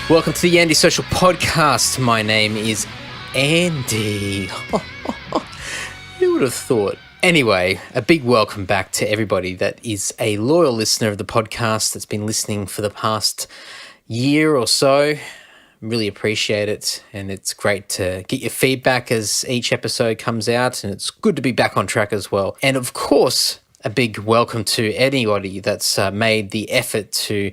Welcome to the Andy Social Podcast. My name is Andy. Who would have thought? Anyway, a big welcome back to everybody that is a loyal listener of the podcast that's been listening for the past year or so. Really appreciate it, and it's great to get your feedback as each episode comes out, and it's good to be back on track as well. And of course, a big welcome to anybody that's made the effort to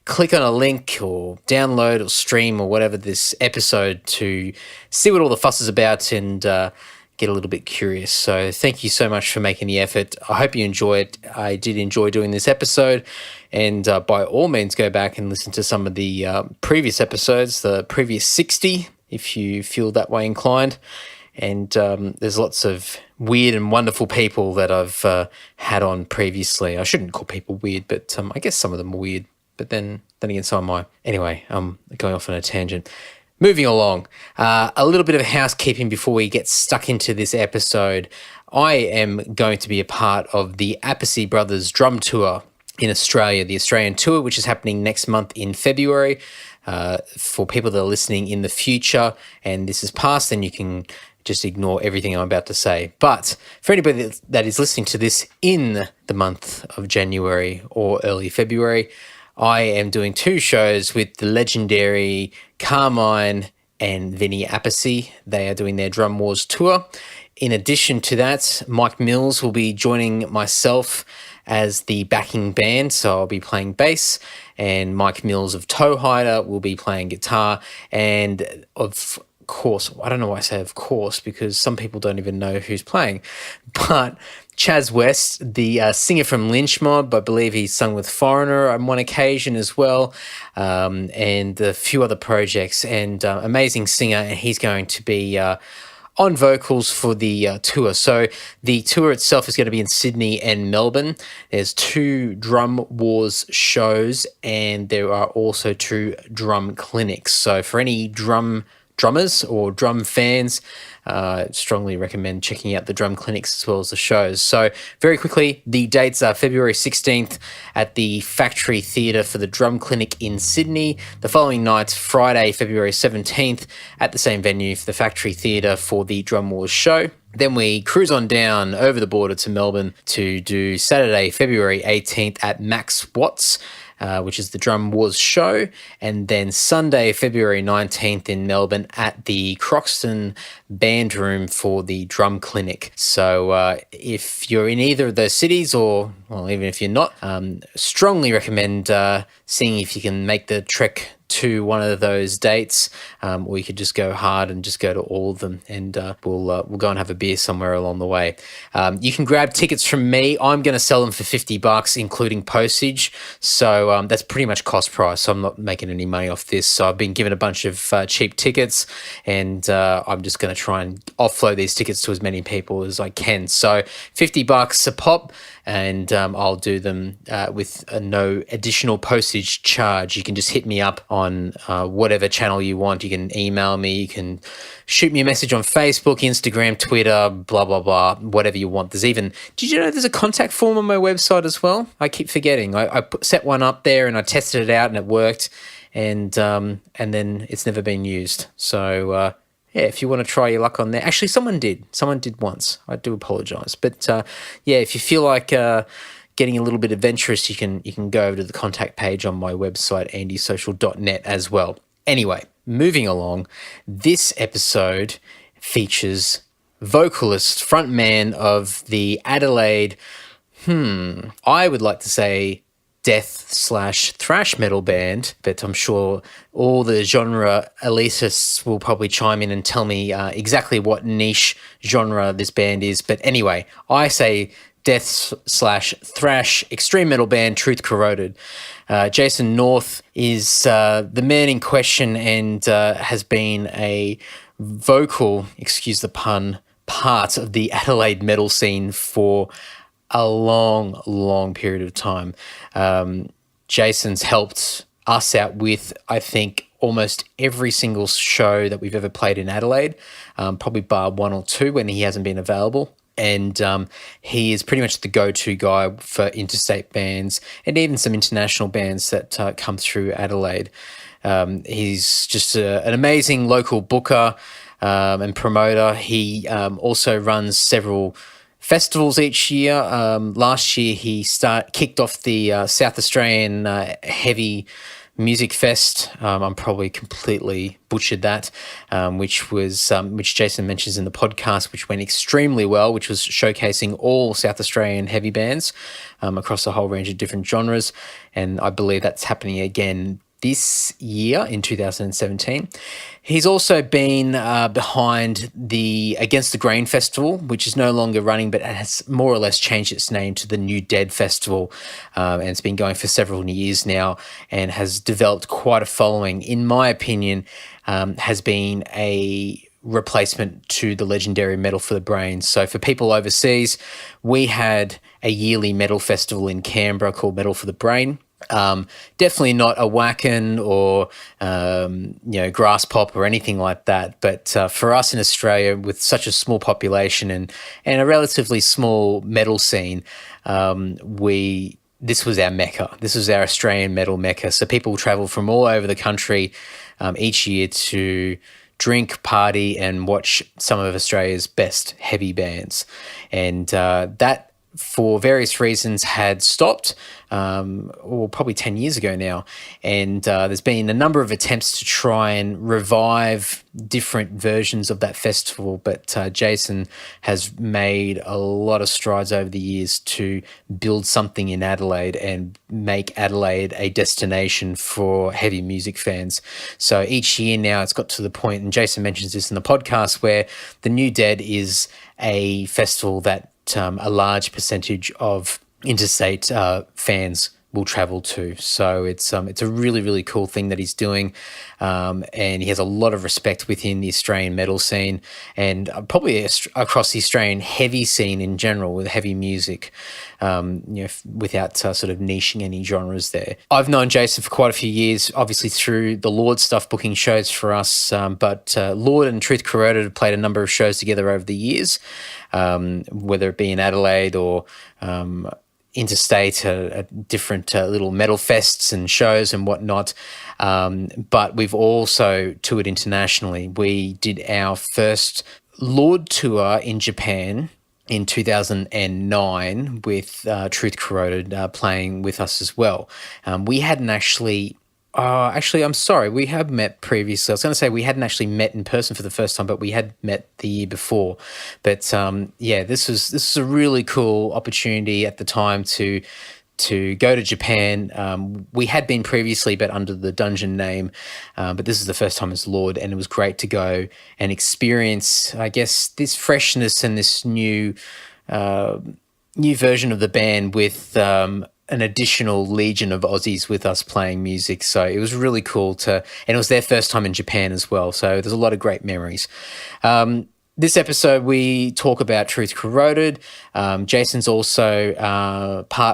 click on a link or download or stream or whatever this episode to see what all the fuss is about and get a little bit curious. So thank you so much for making the effort. I hope you enjoy it. I did enjoy doing this episode, and by all means go back and listen to some of the previous episodes, the previous 60, if you feel that way inclined. And there's lots of weird and wonderful people that I've had on previously. I shouldn't call people weird, but I guess some of them are weird. But then again, so am I. Anyway, I'm going off on a tangent. Moving along, a little bit of housekeeping before we get stuck into this episode. I am going to be a part of the Appice Brothers drum tour in Australia, the Australian tour, which is happening next month in February. For people that are listening in the future, and this is past, then you can just ignore everything I'm about to say. But for anybody that is listening to this in the month of January or early February, I am doing two shows with the legendary Carmine and Vinny Appice. They are doing their Drum Wars tour. In addition to that, Mike Mills will be joining myself as the backing band, so I'll be playing bass, and Mike Mills of Toe Hider will be playing guitar, and of course, I don't know why I say of course, because some people don't even know who's playing, but Chaz West, the singer from Lynch Mob, I believe he's sung with Foreigner on one occasion as well, and a few other projects, and amazing singer, and he's going to be on vocals for the tour. So the tour itself is going to be in Sydney and Melbourne. There's 2 Drum Wars shows, and there are also 2 drum clinics. So for any drummers or drum fans, strongly recommend checking out the drum clinics as well as the shows. So very quickly, the dates are February 16th at the Factory Theatre for the drum clinic in Sydney. The following night, Friday, February 17th, at the same venue for the Factory Theatre for the Drum Wars show. Then we cruise on down over the border to Melbourne to do Saturday, February 18th at Max Watts, which is the Drum Wars show, and then Sunday, February 19th in Melbourne at the Croxton Band Room for the Drum Clinic. So if you're in either of those cities, or well, even if you're not, strongly recommend seeing if you can make the trek to one of those dates, or you could just go hard and just go to all of them, and we'll go and have a beer somewhere along the way. You can grab tickets from me. I'm going to sell them for $50, including postage. So that's pretty much cost price. So I'm not making any money off this. So I've been given a bunch of cheap tickets, and I'm just going to try and offload these tickets to as many people as I can. So $50 a pop, and I'll do them with no additional postage charge. You can just hit me up on whatever channel you want. You can email me, you can shoot me a message on Facebook, Instagram, Twitter, blah, blah, blah, whatever you want. Did you know there's a contact form on my website as well? I keep forgetting. I set one up there and I tested it out and it worked, and then it's never been used. So yeah, if you want to try your luck on there. Actually, someone did once. I do apologize. But yeah, if you feel like getting a little bit adventurous, you can go over to the contact page on my website, andysocial.net as well. Anyway, moving along, this episode features vocalist, frontman of the Adelaide, I would like to say death/thrash metal band, but I'm sure all the genre elitists will probably chime in and tell me exactly what niche genre this band is. But anyway, I say death/thrash extreme metal band Truth Corroded. Jason North is the man in question, and has been a vocal, excuse the pun, part of the Adelaide metal scene for a long, long period of time. Jason's helped us out with, I think, almost every single show that we've ever played in Adelaide, probably bar 1 or 2 when he hasn't been available. And he is pretty much the go-to guy for interstate bands and even some international bands that come through Adelaide. He's just an amazing local booker and promoter. He also runs several festivals each year. Last year, he kicked off the South Australian Heavy Music Fest. I'm probably completely butchered that, which Jason mentions in the podcast, which went extremely well, which was showcasing all South Australian heavy bands across a whole range of different genres. And I believe that's happening again this year in 2017. He's also been behind the Against the Grain Festival, which is no longer running, but has more or less changed its name to the New Dead Festival. And it's been going for several years now and has developed quite a following. In my opinion, has been a replacement to the legendary Metal for the Brain. So for people overseas, we had a yearly metal festival in Canberra called Metal for the Brain. Definitely not a Wacken or grass pop or anything like that. But for us in Australia, with such a small population and a relatively small metal scene, this was our mecca. This was our Australian metal mecca. So people travel from all over the country each year to drink, party, and watch some of Australia's best heavy bands. And that, for various reasons, had stopped, or probably 10 years ago now. And there's been a number of attempts to try and revive different versions of that festival, but Jason has made a lot of strides over the years to build something in Adelaide and make Adelaide a destination for heavy music fans. So each year now it's got to the point, and Jason mentions this in the podcast, where the New Dead is a festival that a large percentage of interstate fans will travel to. So it's a really, really cool thing that he's doing, and he has a lot of respect within the Australian metal scene and probably across the Australian heavy scene in general, with heavy music, without sort of niching any genres there. I've known Jason for quite a few years, obviously through the Lord stuff, booking shows for us, but Lord and Truth Corroded have played a number of shows together over the years, whether it be in Adelaide or interstate at different little metal fests and shows and whatnot. But we've also toured internationally. We did our first Lord tour in Japan in 2009 with Truth Corroded playing with us as well. We hadn't actually... actually, I'm sorry, we have met previously. I was going to say we hadn't actually met in person for the first time, but we had met the year before. But this was a really cool opportunity at the time to go to Japan. We had been previously, but under the Dungeon name. But this is the first time as Lord, and it was great to go and experience, I guess, this freshness and this new version of the band with an additional legion of Aussies with us playing music. So it was really cool and it was their first time in Japan as well. So there's a lot of great memories. This episode, we talk about Truth Corroded. Jason's also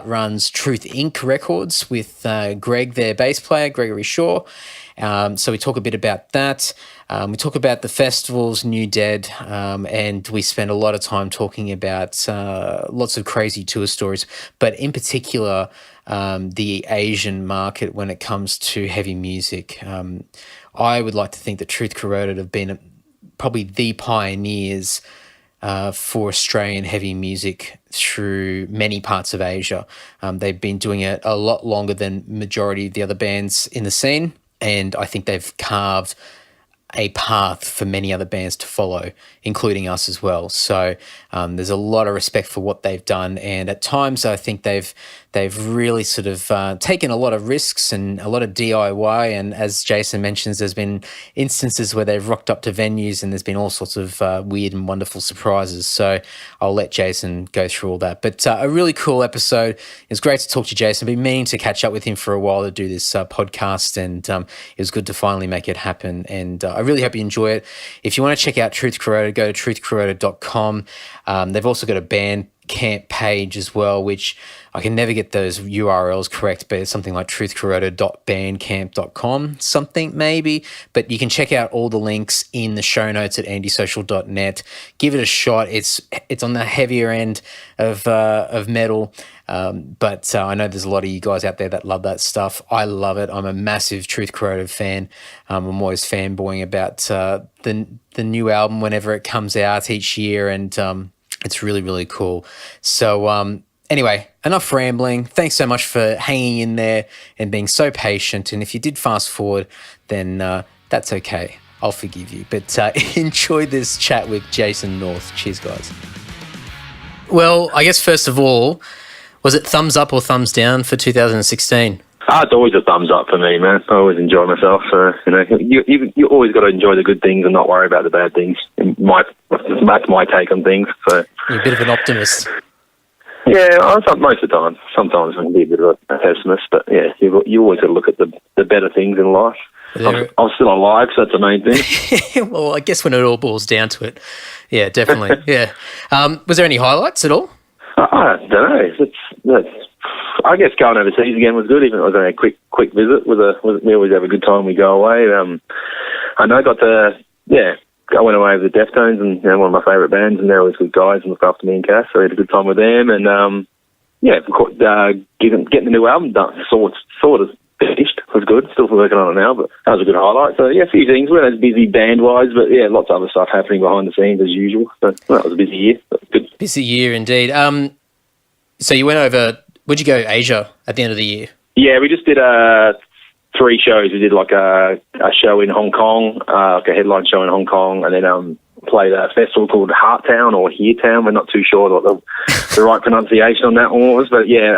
runs Truth Inc. Records with Greg, their bass player, Gregory Shaw. So we talk a bit about that. We talk about the festivals, New Dead, and we spend a lot of time talking about lots of crazy tour stories, but in particular, the Asian market when it comes to heavy music. I would like to think that Truth Corroded have been probably the pioneers for Australian heavy music through many parts of Asia. They've been doing it a lot longer than majority of the other bands in the scene, and I think they've carved a path for many other bands to follow, including us as well. So there's a lot of respect for what they've done, and at times I think they've really sort of taken a lot of risks and a lot of DIY, and as Jason mentions, there's been instances where they've rocked up to venues and there's been all sorts of weird and wonderful surprises. So I'll let Jason go through all that. But a really cool episode. It was great to talk to Jason. I've been meaning to catch up with him for a while to do this podcast, and it was good to finally make it happen, and I really hope you enjoy it. If you want to check out Truth Corroded, go to truthcorroded.com. They've also got a band Bandcamp page as well, which I can never get those URLs correct, but it's something like truthcorroded.bandcamp.com, something maybe. But you can check out all the links in the show notes at andysocial.net. Give it a shot. It's on the heavier end of metal, but I know there's a lot of you guys out there that love that stuff. I love it. I'm a massive Truth Corroded fan. I'm always fanboying about the new album whenever it comes out each year, and it's really, really cool. So anyway, enough rambling. Thanks so much for hanging in there and being so patient. And if you did fast forward, then that's okay. I'll forgive you. But enjoy this chat with Jason North. Cheers, guys. Well, I guess first of all, was it thumbs up or thumbs down for 2016? It's always a thumbs up for me, man. I always enjoy myself. So, you always got to enjoy the good things and not worry about the bad things. That's my take on things. So you're a bit of an optimist. Yeah, most of the time. Sometimes I can be a bit of a pessimist, but yeah, you always got to look at the better things in life. I'm still alive, so that's the main thing. Well, I guess when it all boils down to it, yeah, definitely. Yeah. Was there any highlights at all? I don't know. I guess going overseas again was good, even if it was only a quick visit. We always have a good time when we go away. I know I went away with the Deftones, and one of my favourite bands, and they're always good guys and look after me and Cass, so we had a good time with them. And getting the new album done, sort of finished, was good. Still working on it now, but that was a good highlight. So yeah, a few things. We weren't as busy band-wise, but yeah, lots of other stuff happening behind the scenes as usual. So that was a busy year. Good. Busy year indeed. So you went over. Where'd you go? Asia at the end of the year? Yeah, we just did 3 shows. We did like a show in Hong Kong, like a headline show in Hong Kong, and then played a festival called Hearttown or Heartown. We're not too sure what the right pronunciation on that one was, but yeah,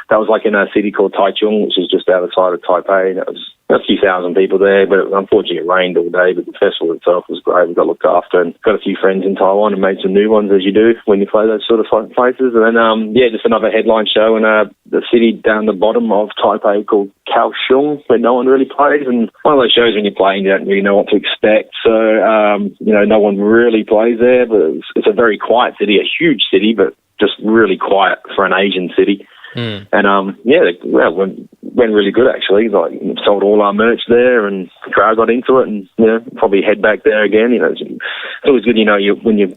that was like in a city called Taichung, which is just outside of Taipei. And it was a few thousand people there, but unfortunately it rained all day, but the festival itself was great. We got looked after and got a few friends in Taiwan and made some new ones, as you do when you play those sort of places. And then, just another headline show in the city down the bottom of Taipei called Kaohsiung, where no one really plays. And one of those shows when you're playing, you don't really know what to expect. So, no one really plays there, but it's a very quiet city, a huge city, but just really quiet for an Asian city. And went really good actually. Like, sold all our merch there, and the crowd got into it, and probably head back there again. It's always good, when you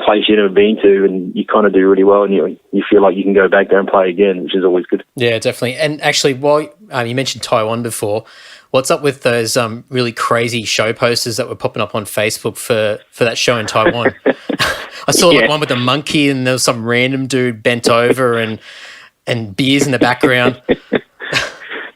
place you've never been to, and you kind of do really well, and you feel like you can go back there and play again, which is always good. Yeah, definitely. And actually, while you mentioned Taiwan before, what's up with those really crazy show posters that were popping up on Facebook for that show in Taiwan? I saw one with a monkey, and there was some random dude bent over and beers in the background.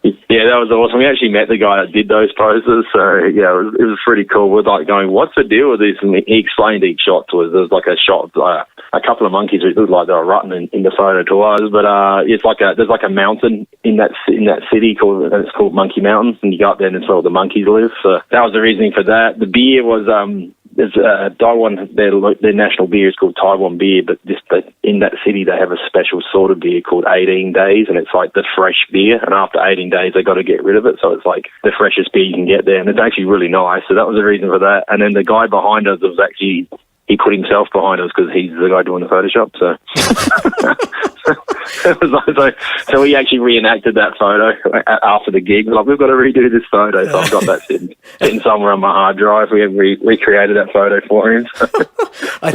Yeah, that was awesome. We actually met the guy that did those posters, so yeah, it was pretty cool. We're like going, "What's the deal with this?" And he explained each shot to us. There was like a shot of a couple of monkeys who looked like they were rutting in the photo to us, but there's like a mountain in that city it's called Monkey Mountain, and you go up there and it's where all the monkeys live. So that was the reasoning for that. The beer was there's Taiwan, their national beer is called Taiwan beer, but in that city they have a special sort of beer called 18 Days, and it's like the fresh beer, and after 18 days they got to get rid of it, so it's like the freshest beer you can get there, and it's actually really nice. So that was the reason for that. And then the guy behind us was actually, he put himself behind us because he's the guy doing the Photoshop. So, so we actually reenacted that photo after the gig. Like, we've got to redo this photo. So I've got that sitting somewhere on my hard drive. We have recreated that photo for him. I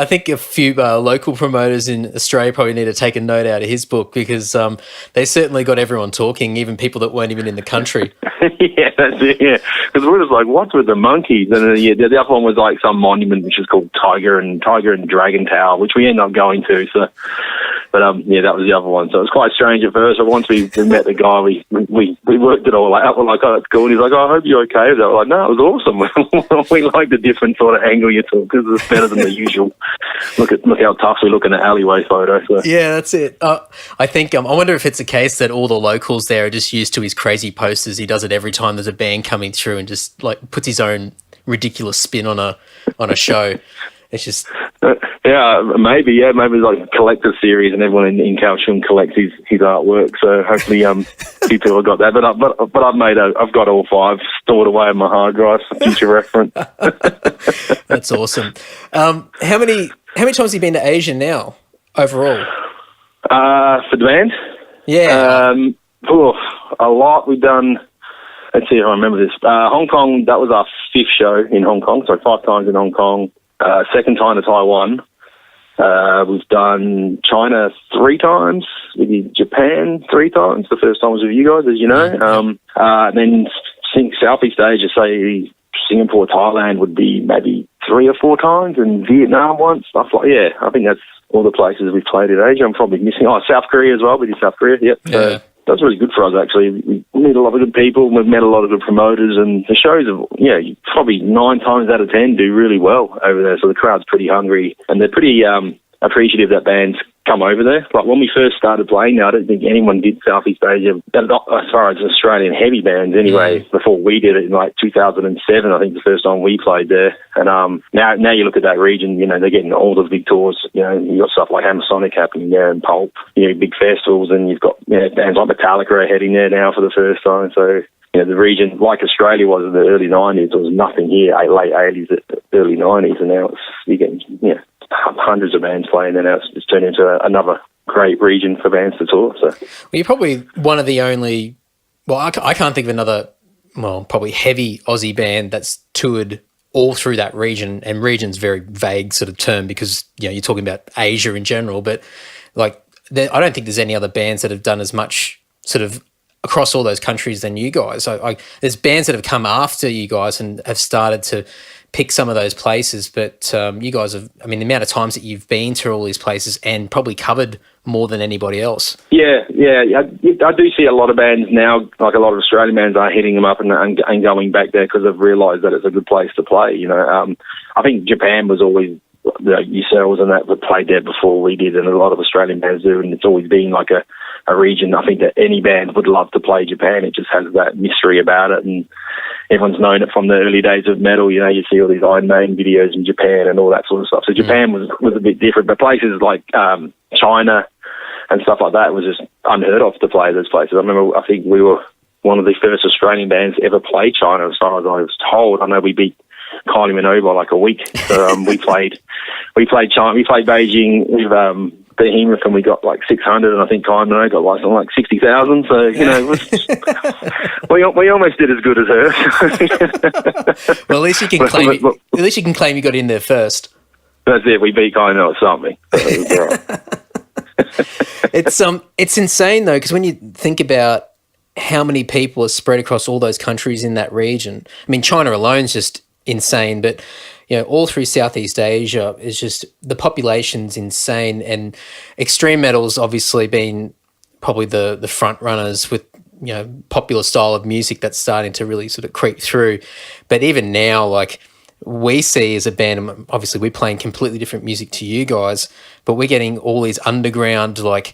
think a few local promoters in Australia probably need to take a note out of his book, because they certainly got everyone talking, even people that weren't even in the country. Yeah, that's it. Yeah, because we were just like, what's with the monkeys? And the other one was like some monument which is called Tiger and Dragon Tower, which we ended up going to. So, but that was the other one. So it was quite strange at first. But once we met the guy, we worked it all out. We're like, oh, that's cool. And he's like, oh, I hope you're okay with that. We're like, no, it was awesome. We like the different sort of angle you took, because it's better than the usual. Look how tough we look in the alleyway photo. So. Yeah, that's it. I think I wonder if it's a case that all the locals there are just used to his crazy posters. He does it every time there's a band coming through, and just like puts his own ridiculous spin on a show. It's just maybe it's like a collector series, and everyone in Kaohsiung collects his artwork. So hopefully, few people have got that. But I've got all 5 stored away on my hard drive for future reference. That's awesome. How many times have you been to Asia now? overall? For the band? Yeah. A lot. We've done, let's see if I remember this. Hong Kong, that was our 5th show in Hong Kong, so 5 times in Hong Kong. 2nd time to Taiwan. We've done China 3 times. We did Japan 3 times. The first time was with you guys, as you know. Then Southeast Asia, say Singapore, Thailand would be maybe 3 or 4 times, and Vietnam once, stuff like, yeah, I think that's all the places we've played in Asia. I'm probably missing, South Korea as well. We did South Korea, yep. Yeah. So that's really good for us, actually. We meet a lot of good people, we've met a lot of good promoters, and the shows, probably 9 times out of 10 do really well over there, so the crowd's pretty hungry, and they're pretty appreciative that bands come over there. Like when we first started playing now, I don't think anyone did Southeast Asia, as far as Australian heavy bands anyway, before we did it in like 2007, I think the first time we played there. And now you look at that region, they're getting all the big tours, you've got stuff like Hammersonic happening there and Pulp, big festivals, and you've got bands like Metallica are heading there now for the first time. So the region, like Australia was in the early 90s, there was nothing here, late 80s, early 90s, and now you're getting, hundreds of bands playing, and now it's turned into another great region for bands to tour. So, you're probably one of the only, I can't think of another, probably heavy Aussie band that's toured all through that region, and region's very vague sort of term because, you're talking about Asia in general, but I don't think there's any other bands that have done as much sort of across all those countries than you guys. There's bands that have come after you guys and have started to pick some of those places, but you guys have, the amount of times that you've been to all these places and probably covered more than anybody else. Yeah. I do see a lot of bands now, like a lot of Australian bands are hitting them up and going back there because they've realised that it's a good place to play. I think Japan was always, yourselves and that played there before we did, and a lot of Australian bands do, and it's always been like a region. I think that any band would love to play Japan. It just has that mystery about it, and everyone's known it from the early days of metal. You see all these Iron Maiden videos in Japan and all that sort of stuff. So Japan was a bit different, but places like China and stuff like that was just unheard of to play those places. I think we were one of the first Australian bands to ever play China, as far as I was told. I know we beat Kylie Minogue by like a week. So we played China, we played Beijing with Behemoth, and we got like 600, and I think Kylie Minogue got like 60,000. So it was, we almost did as good as her. Well, at least you can claim. At least you can claim you got in there first. That's it. We beat Kylie Minogue something. It's insane though, because when you think about how many people are spread across all those countries in that region, China alone is just insane, but all through Southeast Asia is just, the population's insane, and extreme metal's obviously been probably the front runners with popular style of music that's starting to really sort of creep through. But even now, like, we see as a band, obviously we're playing completely different music to you guys, but we're getting all these underground like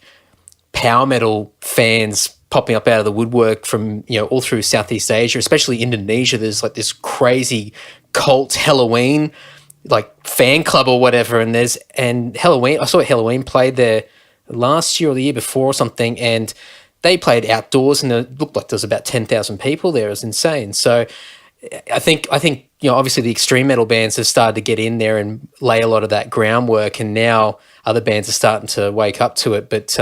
power metal fans popping up out of the woodwork from all through Southeast Asia, especially Indonesia. There's like this crazy cult Halloween like fan club or whatever, and Halloween, I saw Halloween played there last year or the year before or something, and they played outdoors, and it looked like there was about 10,000 people there. It was insane. So I think obviously the extreme metal bands have started to get in there and lay a lot of that groundwork, and now other bands are starting to wake up to it. But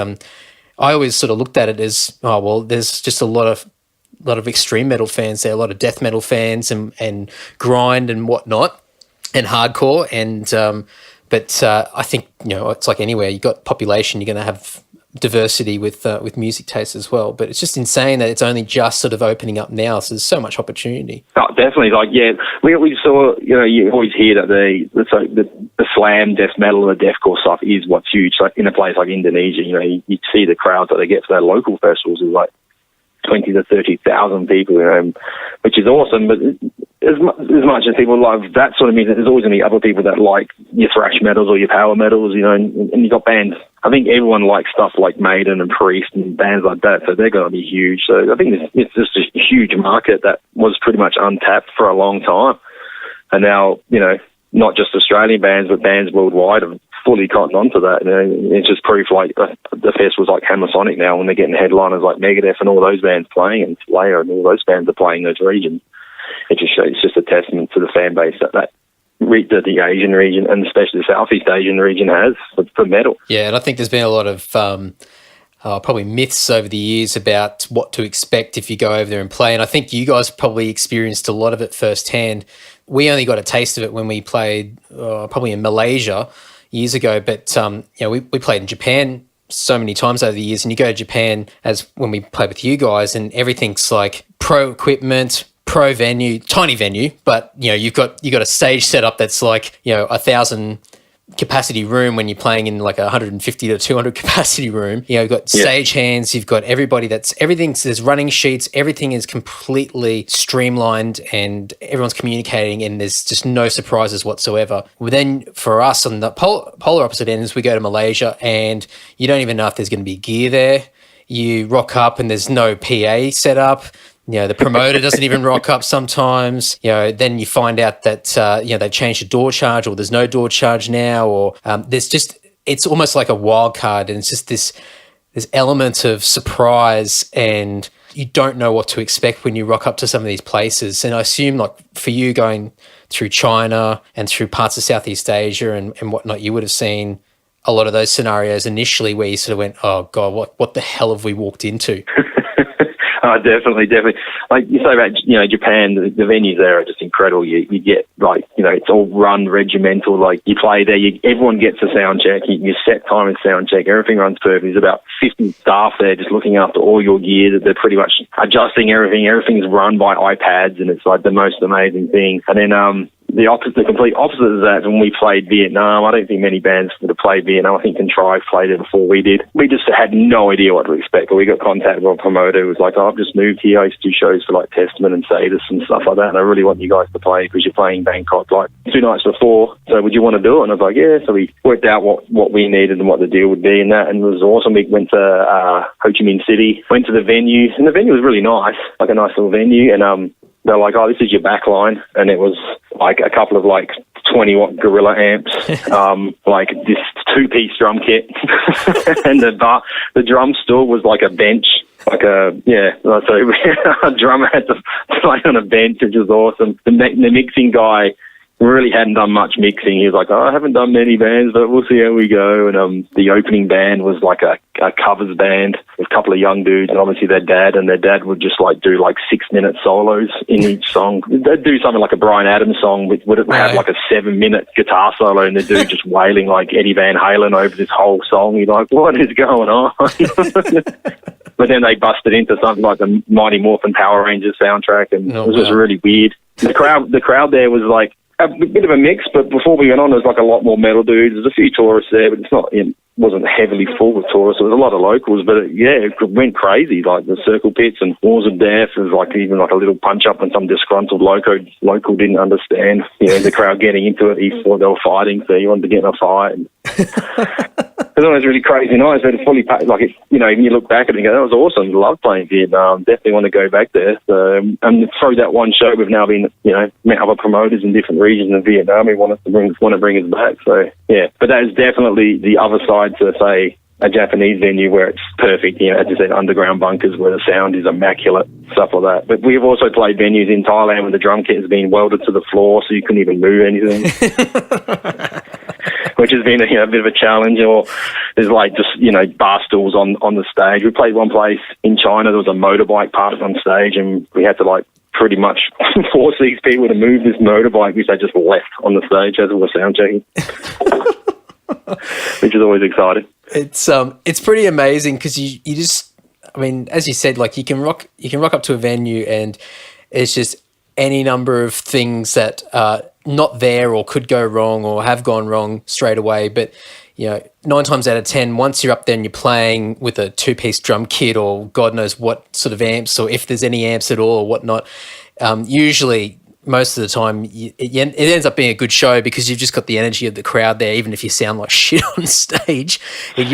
I always sort of looked at it as, there's just a lot of extreme metal fans there, a lot of death metal fans and grind and whatnot and hardcore. And but I think it's like anywhere, you got population, you're going to have diversity with music tastes as well. But it's just insane that it's only just sort of opening up now. So there's so much opportunity. Oh, definitely. We saw, you always hear that the slam death metal and the deathcore stuff is what's huge. Like in a place like Indonesia, you see the crowds that they get for their local festivals is like 20 to 30,000 people, which is awesome. But as much as people love that sort of music, there's always going to be other people that like your thrash metals or your power metals, and you've got bands. I think everyone likes stuff like Maiden and Priest and bands like that, so they're going to be huge. So I think it's just a huge market that was pretty much untapped for a long time. And now, not just Australian bands, but bands worldwide have fully cottoned onto that. It's just proof, like the festivals like Hammersonic now, when they're getting headliners like Megadeth and all those bands playing, and Slayer and all those bands are playing those regions. It's just a testament to the fan base that the Asian region and especially the Southeast Asian region has for metal. Yeah, and I think there's been a lot of probably myths over the years about what to expect if you go over there and play. And I think you guys probably experienced a lot of it firsthand. We only got a taste of it when we played probably in Malaysia years ago, but we played in Japan so many times over the years, and you go to Japan as when we played with you guys, and everything's like pro equipment, pro venue, tiny venue, but you've got a stage set up that's like 1,000 capacity room when you're playing in like 150 to 200 capacity room. You've got stage hands, you've got everybody there's running sheets, everything is completely streamlined and everyone's communicating and there's just no surprises whatsoever. Well, then for us on the polar opposite ends, we go to Malaysia and you don't even know if there's going to be gear there. You rock up and there's no PA set up. The promoter doesn't even rock up sometimes. Then you find out that, they've changed the door charge or there's no door charge now, or it's almost like a wild card, and it's just this element of surprise and you don't know what to expect when you rock up to some of these places. And I assume like for you going through China and through parts of Southeast Asia and whatnot, you would have seen a lot of those scenarios initially where you sort of went, oh God, what the hell have we walked into? Oh, definitely. Like you say about, Japan, the venues there are just incredible. You get like, it's all run regimental. Like you play there, everyone gets a sound check. You set time and sound check. Everything runs perfect. There's about 50 staff there just looking after all your gear. They're pretty much adjusting everything. Everything's run by iPads and it's like the most amazing thing. And then, the complete opposite of that, when we played Vietnam, I don't think many bands would have played Vietnam. I think Contrive played it before we did. We just had no idea what to expect. But we got contacted by a promoter who was like, I've just moved here. I used to do shows for like Testament and Sadus and stuff like that. And I really want you guys to play because you're playing Bangkok like 2 nights before. So would you want to do it? And I was like, yeah. So we worked out what we needed and what the deal would be and that. And it was awesome. We went to Ho Chi Minh City, went to the venue. And the venue was really nice, like a nice little venue. And they're like, oh, this is your back line. And it was like a couple of like 20-watt Gorilla amps, like this 2-piece drum kit. And the drum stool was like a bench. So a drummer had to play on a bench, which was awesome. The mixing guy really hadn't done much mixing. He was like, I haven't done many bands, but we'll see how we go. And the opening band was like a covers band with a couple of young dudes and obviously their dad would just like do like 6-minute solos in each song. They'd do something like a Bryan Adams song would have like a 7-minute guitar solo and the dude just wailing like Eddie Van Halen over this whole song. You're like, what is going on? But then they busted into something like the Mighty Morphin Power Rangers soundtrack and it was just really weird. The crowd there was like a bit of a mix, but before we went on, there was like a lot more metal dudes. There's a few tourists there, but it wasn't heavily full with tourists. There was a lot of locals, but it went crazy. Like the circle pits and walls of death. There was like even like a little punch up and some disgruntled local didn't understand. The crowd getting into it. He thought they were fighting, so he wanted to get in a fight. It was always really crazy nice. But it's fully packed. Like when you look back at it, and go, that was awesome. I love playing Vietnam. Definitely want to go back there. So, and through that one show, we've now been met other promoters in different regions of Vietnam who want to bring us back. So yeah, but that is definitely the other side to say a Japanese venue where it's perfect. As I said, underground bunkers where the sound is immaculate, stuff like that. But we've also played venues in Thailand where the drum kit has been welded to the floor, so you couldn't even move anything. Which has been a bit of a challenge. Or there's like just bar stools on the stage. We played one place in China. There was a motorbike parked on stage, and we had to like pretty much force these people to move this motorbike, which they just left on the stage as we were sound checking. Which is always exciting. It's pretty amazing because you just, as you said, like you can rock up to a venue and it's just any number of things that are not there or could go wrong or have gone wrong straight away. But 9 times out of 10, once you're up there and you're playing with a 2-piece drum kit or God knows what sort of amps, or if there's any amps at all or whatnot, usually most of the time it ends up being a good show because you've just got the energy of the crowd there. Even if you sound like shit on stage, it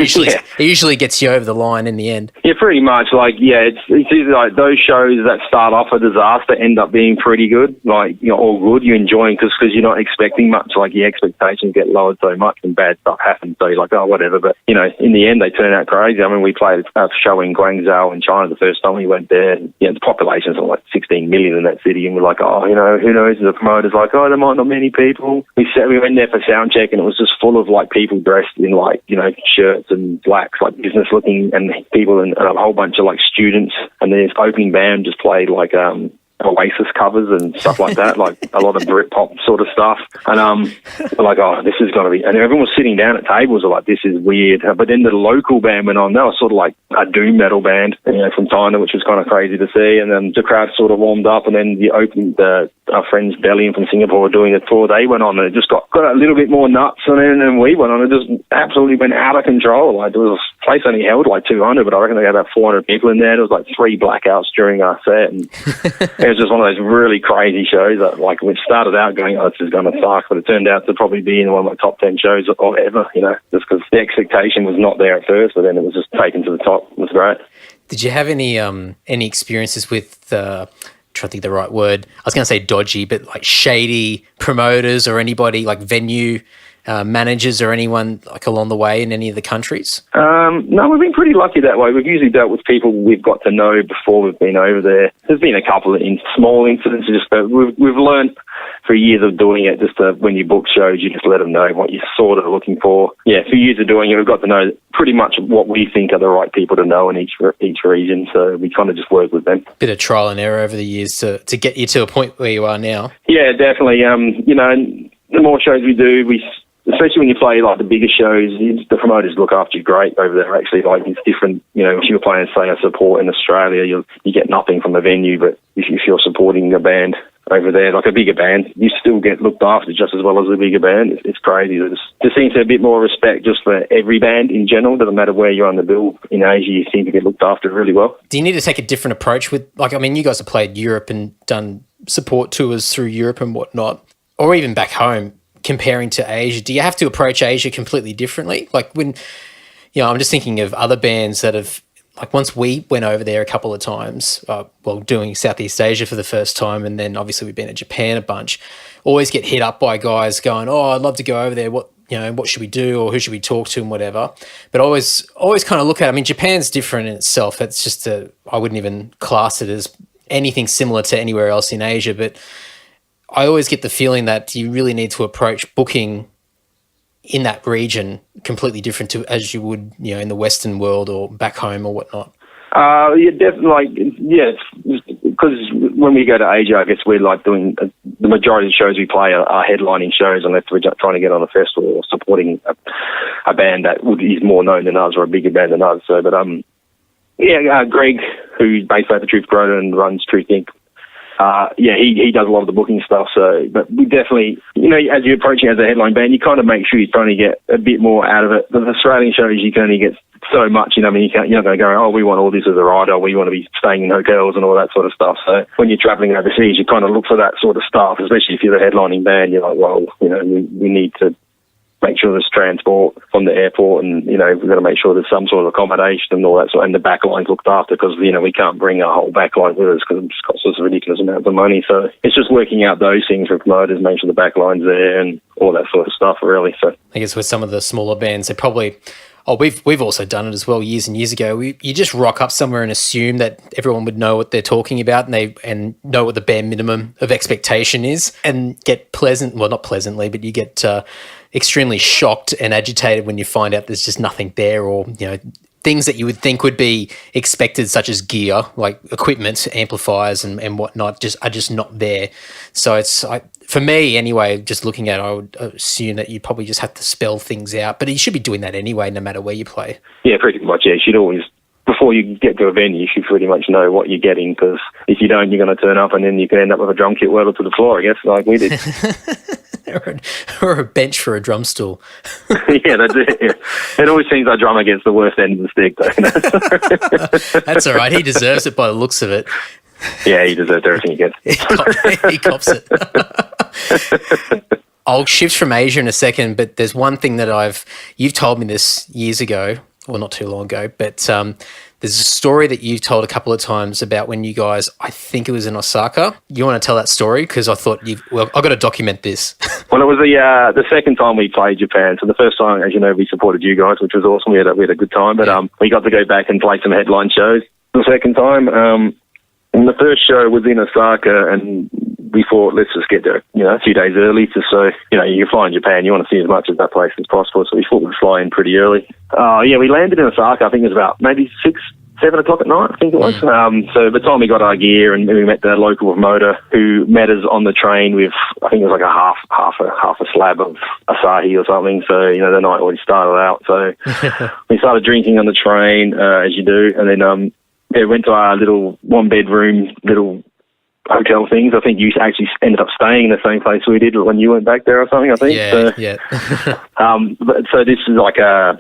usually gets you over the line in the end. Yeah, pretty much. It's either like those shows that start off a disaster end up being pretty good, all good. You're enjoying because you're not expecting much. Like your expectations get lowered so much and bad stuff happens. So you're like, oh, whatever. But in the end, they turn out crazy. We played a show in Guangzhou in China the first time we went there. And, the population's like 16 million in that city, and we're like, oh, who knows? The promoter's like, oh, there might not be many people. We went there for sound check, and it was just full of like people dressed in like, you know, shirts and blacks, like business looking, and people and a whole bunch of like students. And then this opening band just played like Oasis covers and stuff like that, like a lot of Britpop sort of stuff. And we're like, oh, this is going to be... And everyone was sitting down at tables like, this is weird. But then the local band went on. They were sort of like a doom metal band, you know, from China, which was kind of crazy to see. And then the crowd sort of warmed up, and then our friends Belly from Singapore were doing a tour. They went on, and it just got a little bit more nuts. And then we went on. It just absolutely went out of control. Like, there was a place only held like 200, but I reckon they had about 400 people in there. There was like 3 blackouts during our set, and it was just one of those really crazy shows that, like, we started out going, oh, this is going to suck, but it turned out to probably be in one of my top 10 shows ever, you know, just because the expectation was not there at first, but then it was just taken to the top. It was great. Did you have any experiences with, trying to think of the right word, I was going to say dodgy, but like shady promoters or anybody like venue managers or anyone like along the way in any of the countries? No, we've been pretty lucky that way. We've usually dealt with people we've got to know before we've been over there. There's been a couple of small incidents, just we've learned for years of doing it, just when you book shows, you just let them know what you're sort of looking for. Yeah, for years of doing it, we've got to know pretty much what we think are the right people to know in each region, so we kind of just work with them. Bit of trial and error over the years to get you to a point where you are now. Yeah, definitely. You know, the more shows we do, especially when you play like the bigger shows, the promoters look after you great over there. Actually, like, it's different. You know, if you're playing, say, a support in Australia, you get nothing from the venue, but if you're supporting a band over there, like a bigger band, you still get looked after just as well as the bigger band. It's crazy. There seems to be a bit more respect just for every band in general. Doesn't matter where you're on the bill. In Asia, you seem to get looked after really well. Do you need to take a different approach with, like, I mean, you guys have played Europe and done support tours through Europe and whatnot, or even back home, comparing to Asia? Do you have to approach Asia completely differently? Like, when, you know, I'm just thinking of other bands that have, like, once we went over there a couple of times, doing Southeast Asia for the first time, and then obviously we've been to Japan a bunch, always get hit up by guys going, oh, I'd love to go over there. What should we do, or who should we talk to, and whatever. But I always kind of look at it. I mean, Japan's different in itself. It's just I wouldn't even class it as anything similar to anywhere else in Asia, but I always get the feeling that you really need to approach booking in that region completely different to as you would, you know, in the Western world or back home or whatnot. Yeah, definitely. Yeah, because when we go to Asia, I guess we're like doing the majority of the shows we play are headlining shows, unless we're trying to get on a festival or supporting a band that is more known than us or a bigger band than us. So, but Greg, who's based out of Truth Corroded and runs Truth Inc. He does a lot of the booking stuff. So, but we definitely, you know, as you're approaching as a headline band, you kind of make sure you're trying to get a bit more out of it. The Australian shows, you can only get so much, you know. I mean, you're not going to go, oh, we want all this as a rider, we want to be staying in hotels and all that sort of stuff. So when you're traveling overseas, you kind of look for that sort of stuff, especially if you're the headlining band. You're like, well, you know, we need to make sure there's transport from the airport, and, you know, we've got to make sure there's some sort of accommodation and all that sort, and the backline's looked after, because, you know, we can't bring a whole backline with us because it just costs us a ridiculous amount of money. So it's just working out those things for promoters, make sure the backline's there and all that sort of stuff, really. So I guess with some of the smaller bands, they probably... Oh, we've also done it as well years and years ago. You just rock up somewhere and assume that everyone would know what they're talking about, and know what the bare minimum of expectation is, and get not pleasantly, but you get extremely shocked and agitated when you find out there's just nothing there, or, you know, things that you would think would be expected, such as gear, like equipment, amplifiers and whatnot, are just not there. So it's, for me anyway, just looking at it, I would assume that you probably just have to spell things out. But you should be doing that anyway, no matter where you play. Yeah, pretty much. Yeah, you should always, before you get to a venue, you should pretty much know what you're getting, because if you don't, you're going to turn up and then you can end up with a drum kit welded to the floor, I guess, like we did. or a bench for a drum stool. Yeah, that's it. Yeah. It always seems our drummer gets the worst end of the stick, though. That's all right. He deserves it by the looks of it. Yeah, he deserves everything he gets. He cops it. I'll shift from Asia in a second, but there's one thing that you've told me this years ago, well, not too long ago, but there's a story that you've told a couple of times about when you guys, I think it was in Osaka. You want to tell that story? Because I thought, I've got to document this. Well, it was the second time we played Japan. So the first time, as you know, we supported you guys, which was awesome. We had a good time, but we got to go back and play some headline shows. The second time, And the first show was in Osaka, and we thought, let's just get there, a few days early, just so, you fly in Japan, you want to see as much of that place as possible, so we thought we'd fly in pretty early. We landed in Osaka, I think it was about maybe 7 o'clock at night, I think it was. So by the time we got our gear, and we met the local promoter who met us on the train with, I think it was like half a slab of Asahi or something. So, the night already started out. So we started drinking on the train, as you do. And then, went to our little one-bedroom little hotel things. I think you actually ended up staying in the same place we did when you went back there or something, I think. Yeah. So this is like a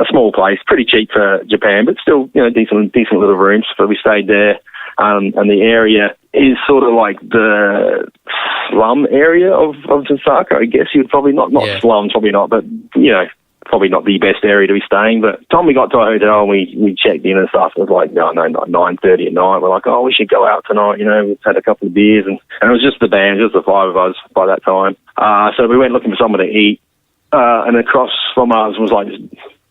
small place, pretty cheap for Japan, but still, decent little rooms. So we stayed there, and the area is sort of like the slum area of Osaka. I guess you'd probably not slum, probably not, but probably not the best area to be staying. But time we got to our hotel and we checked in and stuff, it was like, no, like 9:30 at night. We're like, oh, we should go out tonight. We've had a couple of beers, and it was just the band, just the 5 of us by that time. So we went looking for somewhere to eat, and across from us was like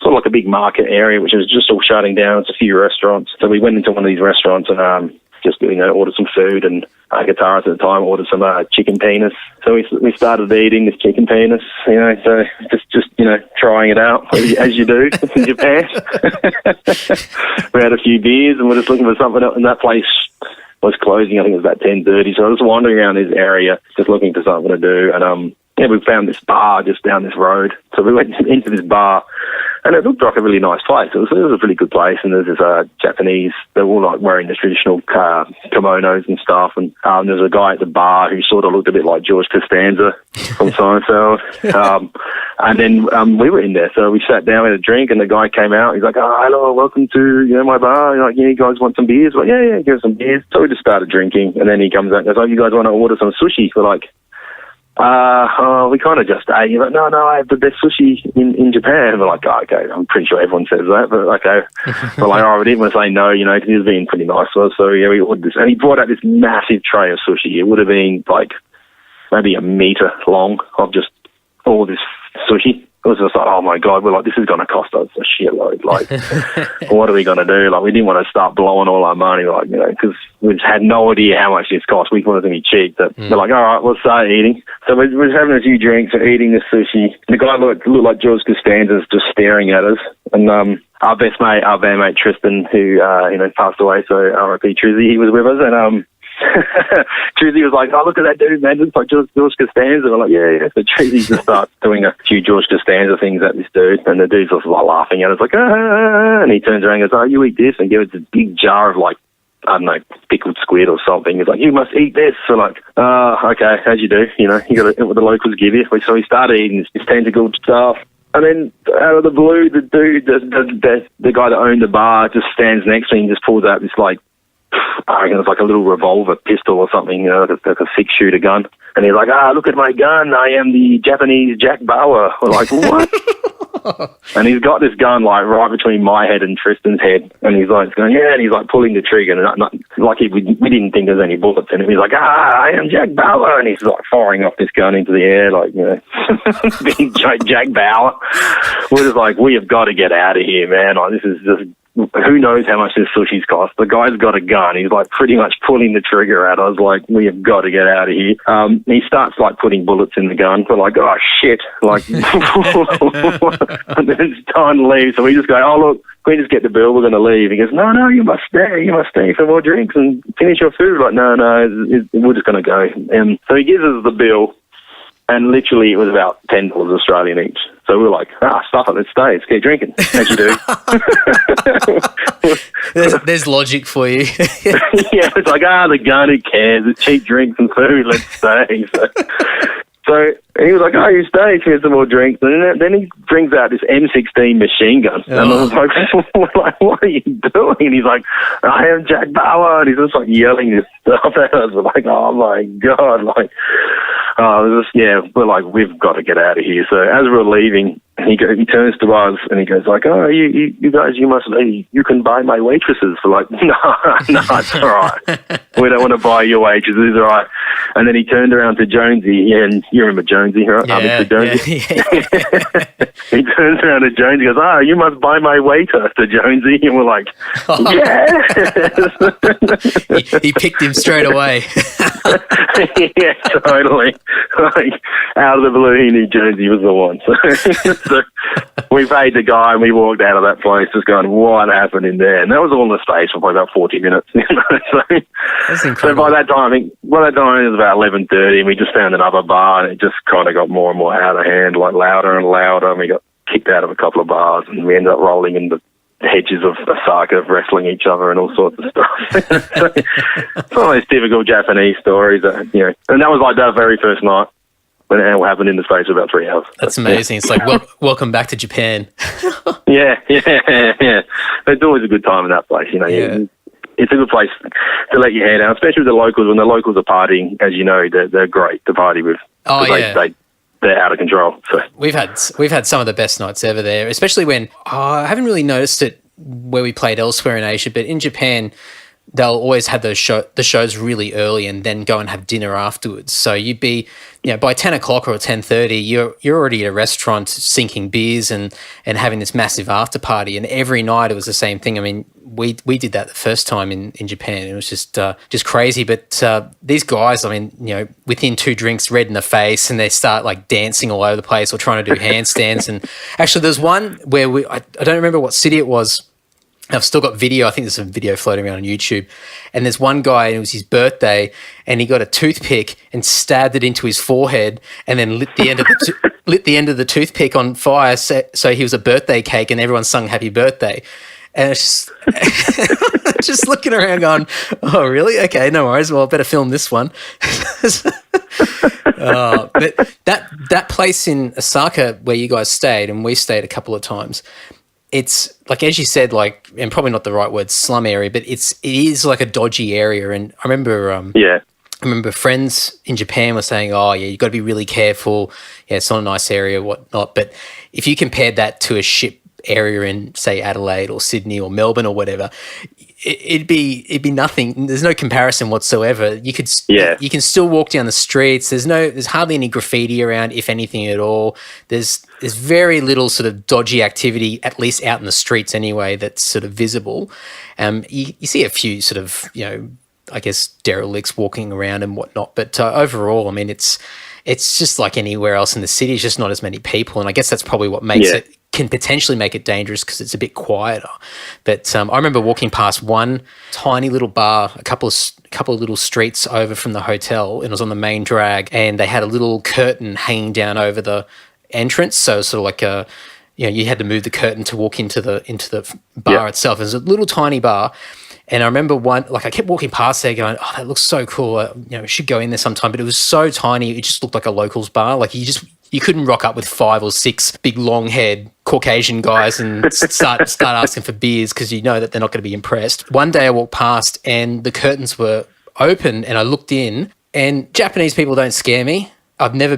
sort of like a big market area, which was just all shutting down. It's a few restaurants. So we went into one of these restaurants and just ordered some food, and guitarist at the time ordered some chicken penis. So we started eating this chicken penis, so just trying it out as you do in Japan. We had a few beers and we're just looking for something else, and that place was closing. I think it was about 10:30. So I was wandering around this area just looking for something to do, and we found this bar just down this road. So we went into this bar, and it looked like a really nice place. It was a really good place, and there's this Japanese, they're all like wearing the traditional kimonos and stuff, and there's a guy at the bar who sort of looked a bit like George Costanza from Seinfeld. And then we were in there, so we sat down with a drink, and the guy came out. He's like, oh, hello, welcome to my bar. Like, you guys want some beers? We're like, yeah, give us some beers. So we just started drinking, and then he comes out and goes, oh, you guys want to order some sushi? We're like, we kind of just ate. You're like, no, I have the best sushi in Japan. We're like, oh, okay, I'm pretty sure everyone says that, but okay. We're like, oh, we didn't want to say no, because he was being pretty nice to us. So yeah, we ordered this, and he brought out this massive tray of sushi. It would have been like maybe a meter long of just all this sushi. It was just like, oh my God, we're like, this is going to cost us a shitload. Like, what are we going to do? Like, we didn't want to start blowing all our money, like, because we just had no idea how much this cost. We wanted it to be cheap. But we're like, all right, we'll start eating. So we're having a few drinks, we're eating this sushi. The guy looked like George Costanza, just staring at us. And our best mate, our bandmate Tristan, who passed away, so R.I.P. Trizzy, he was with us, and Trizzy was like, oh, look at that dude, man, looks like George Costanza. And I'm like, yeah. So Trizzy just starts doing a few George Costanza things at this dude, and the dude's just like laughing at us, like, ah, and he turns around and goes, oh, you eat this, and gives us a big jar of like, I don't know, pickled squid or something. He's like, you must eat this. So like, okay, as you do, you got to eat what the locals give you. So we started eating this tentacle stuff. And then out of the blue, the dude, the guy that owned the bar just stands next to me and just pulls out this like, I reckon it's like a little revolver pistol or something, like a 6-shooter gun. And he's like, look at my gun. I am the Japanese Jack Bauer. We're like, what? And he's got this gun like right between my head and Tristan's head. And he's like going, yeah, and he's like pulling the trigger. And we didn't think there's any bullets in him. He's like, I am Jack Bauer. And he's like firing off this gun into the air, like, being Jack Bauer. We're just like, we have got to get out of here, man. Like, this is just, who knows how much this sushi's cost. The guy's got a gun. He's like pretty much pulling the trigger at us, like, we have got to get out of here. He starts like putting bullets in the gun. We're like, oh shit, like, and then it's time to leave. So we just go, oh look, can we just get the bill? We're going to leave. He goes, no, you must stay for more drinks and finish your food. Like, no, we're just going to go. And so he gives us the bill, and literally it was about $10 Australian each. So we were like, stuff it, let's stay, let's keep drinking, as you do. there's logic for you. Yeah, it's like, the gun, who cares? It's cheap drinks and food, let's stay. So he was like, you stay, here's some more drinks. And then he brings out this M16 machine gun. And I was like, what are you doing? And he's like, I am Jack Bauer. And he's just like yelling this stuff at us. We're like, oh my God. Like, we're like, we've got to get out of here. So as we're leaving, he turns to us and he goes like, "Oh, you guys, you can buy my waitresses for like, no, it's all right. We don't want to buy your waitresses, it's all right." And then he turned around to Jonesy, and you remember Jonesy, right? Yeah, Mr. Jonesy. yeah. He turns around to Jonesy, and goes, "You must buy my waiter," to Jonesy, and we're like, "Yeah." He picked him straight away. Yeah, totally. Like, out of the blue, he knew Jonesy was the one. So we paid the guy and we walked out of that place just going, what happened in there? And that was all in the space for probably about 40 minutes. That's incredible. So by that time it was about 11:30 and we just found another bar and it just kind of got more and more out of hand, like louder and louder, and we got kicked out of a couple of bars and we ended up rolling in the hedges of Osaka, wrestling each other and all sorts of stuff. So, it's one of those typical Japanese stories that, and that was like that very first night. And it happened in the space of about 3 hours. That's amazing. It's like, welcome back to Japan. Yeah. It's always a good time in that place, Yeah. It's a good place to let your hair down, especially with the locals. When the locals are partying, as you know, they're great to party with. Oh, yeah. They're out of control. So We've had some of the best nights ever there, especially when I haven't really noticed it where we played elsewhere in Asia, but in Japan, they'll always have the shows really early and then go and have dinner afterwards. So you'd be, by 10 o'clock or 10:30, you're already at a restaurant sinking beers and having this massive after party. And every night it was the same thing. I mean, we did that the first time in Japan. It was just crazy. But these guys, I mean, within 2 drinks, red in the face, and they start like dancing all over the place or trying to do handstands. And actually, there's one where I don't remember what city it was. I've still got video. I think there's some video floating around on YouTube. And there's one guy, and it was his birthday, and he got a toothpick and stabbed it into his forehead and then lit the end of the toothpick on fire so he was a birthday cake and everyone sung happy birthday. And it's just looking around going, oh, really? Okay, no worries. Well, I better film this one. But that place in Osaka where you guys stayed, and we stayed a couple of times, it's like, as you said, like, and probably not the right word, slum area, but it is like a dodgy area. And I remember, I remember friends in Japan were saying, "Oh, yeah, you got to be really careful. Yeah, it's not a nice area, whatnot." But if you compared that to a ship area in, say, Adelaide or Sydney or Melbourne or whatever, it'd be nothing. There's no comparison whatsoever. You can still walk down the streets. There's hardly any graffiti around, if anything at all. There's very little sort of dodgy activity, at least out in the streets anyway, that's sort of visible. You see a few sort of, I guess, derelicts walking around and whatnot. But overall, I mean, it's just like anywhere else in the city. It's just not as many people. And I guess that's probably what can potentially make it dangerous, because it's a bit quieter. But I remember walking past one tiny little bar, a couple of little streets over from the hotel, and it was on the main drag, and they had a little curtain hanging down over the entrance. So sort of like you had to move the curtain to walk into the bar itself. It was a little tiny bar. And I remember I kept walking past there going, oh, that looks so cool. We should go in there sometime. But it was so tiny, it just looked like a locals bar. Like you couldn't rock up with 5 or 6 big long-haired Caucasian guys and start asking for beers, because you know that they're not going to be impressed. One day I walked past and the curtains were open, and I looked in, and Japanese people don't scare me. I'd never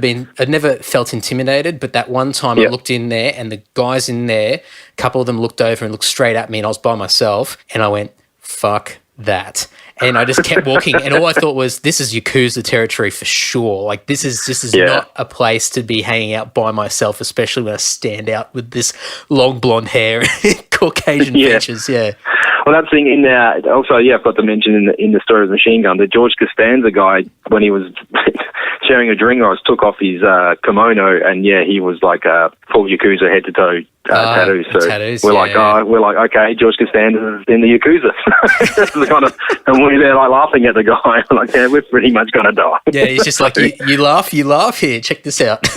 felt intimidated, but that one time I looked in there, and the guys in there, a couple of them looked over and looked straight at me, and I was by myself, and I went, fuck that. And I just kept walking, and all I thought was, this is Yakuza territory for sure. Like, this is not a place to be hanging out by myself, especially when I stand out with this long blonde hair and Caucasian features. Yeah. Well, that thing in there, also, I've got to mention in the story of the machine gun, the George Costanza guy, when he was sharing a drink, took off his kimono, and he was like full Yakuza head to toe tattoos. So we're like, okay, George Costanza's in the Yakuza. And we're there like laughing at the guy. We're like, yeah, we're pretty much going to die. Yeah, he's just like, you laugh here, check this out.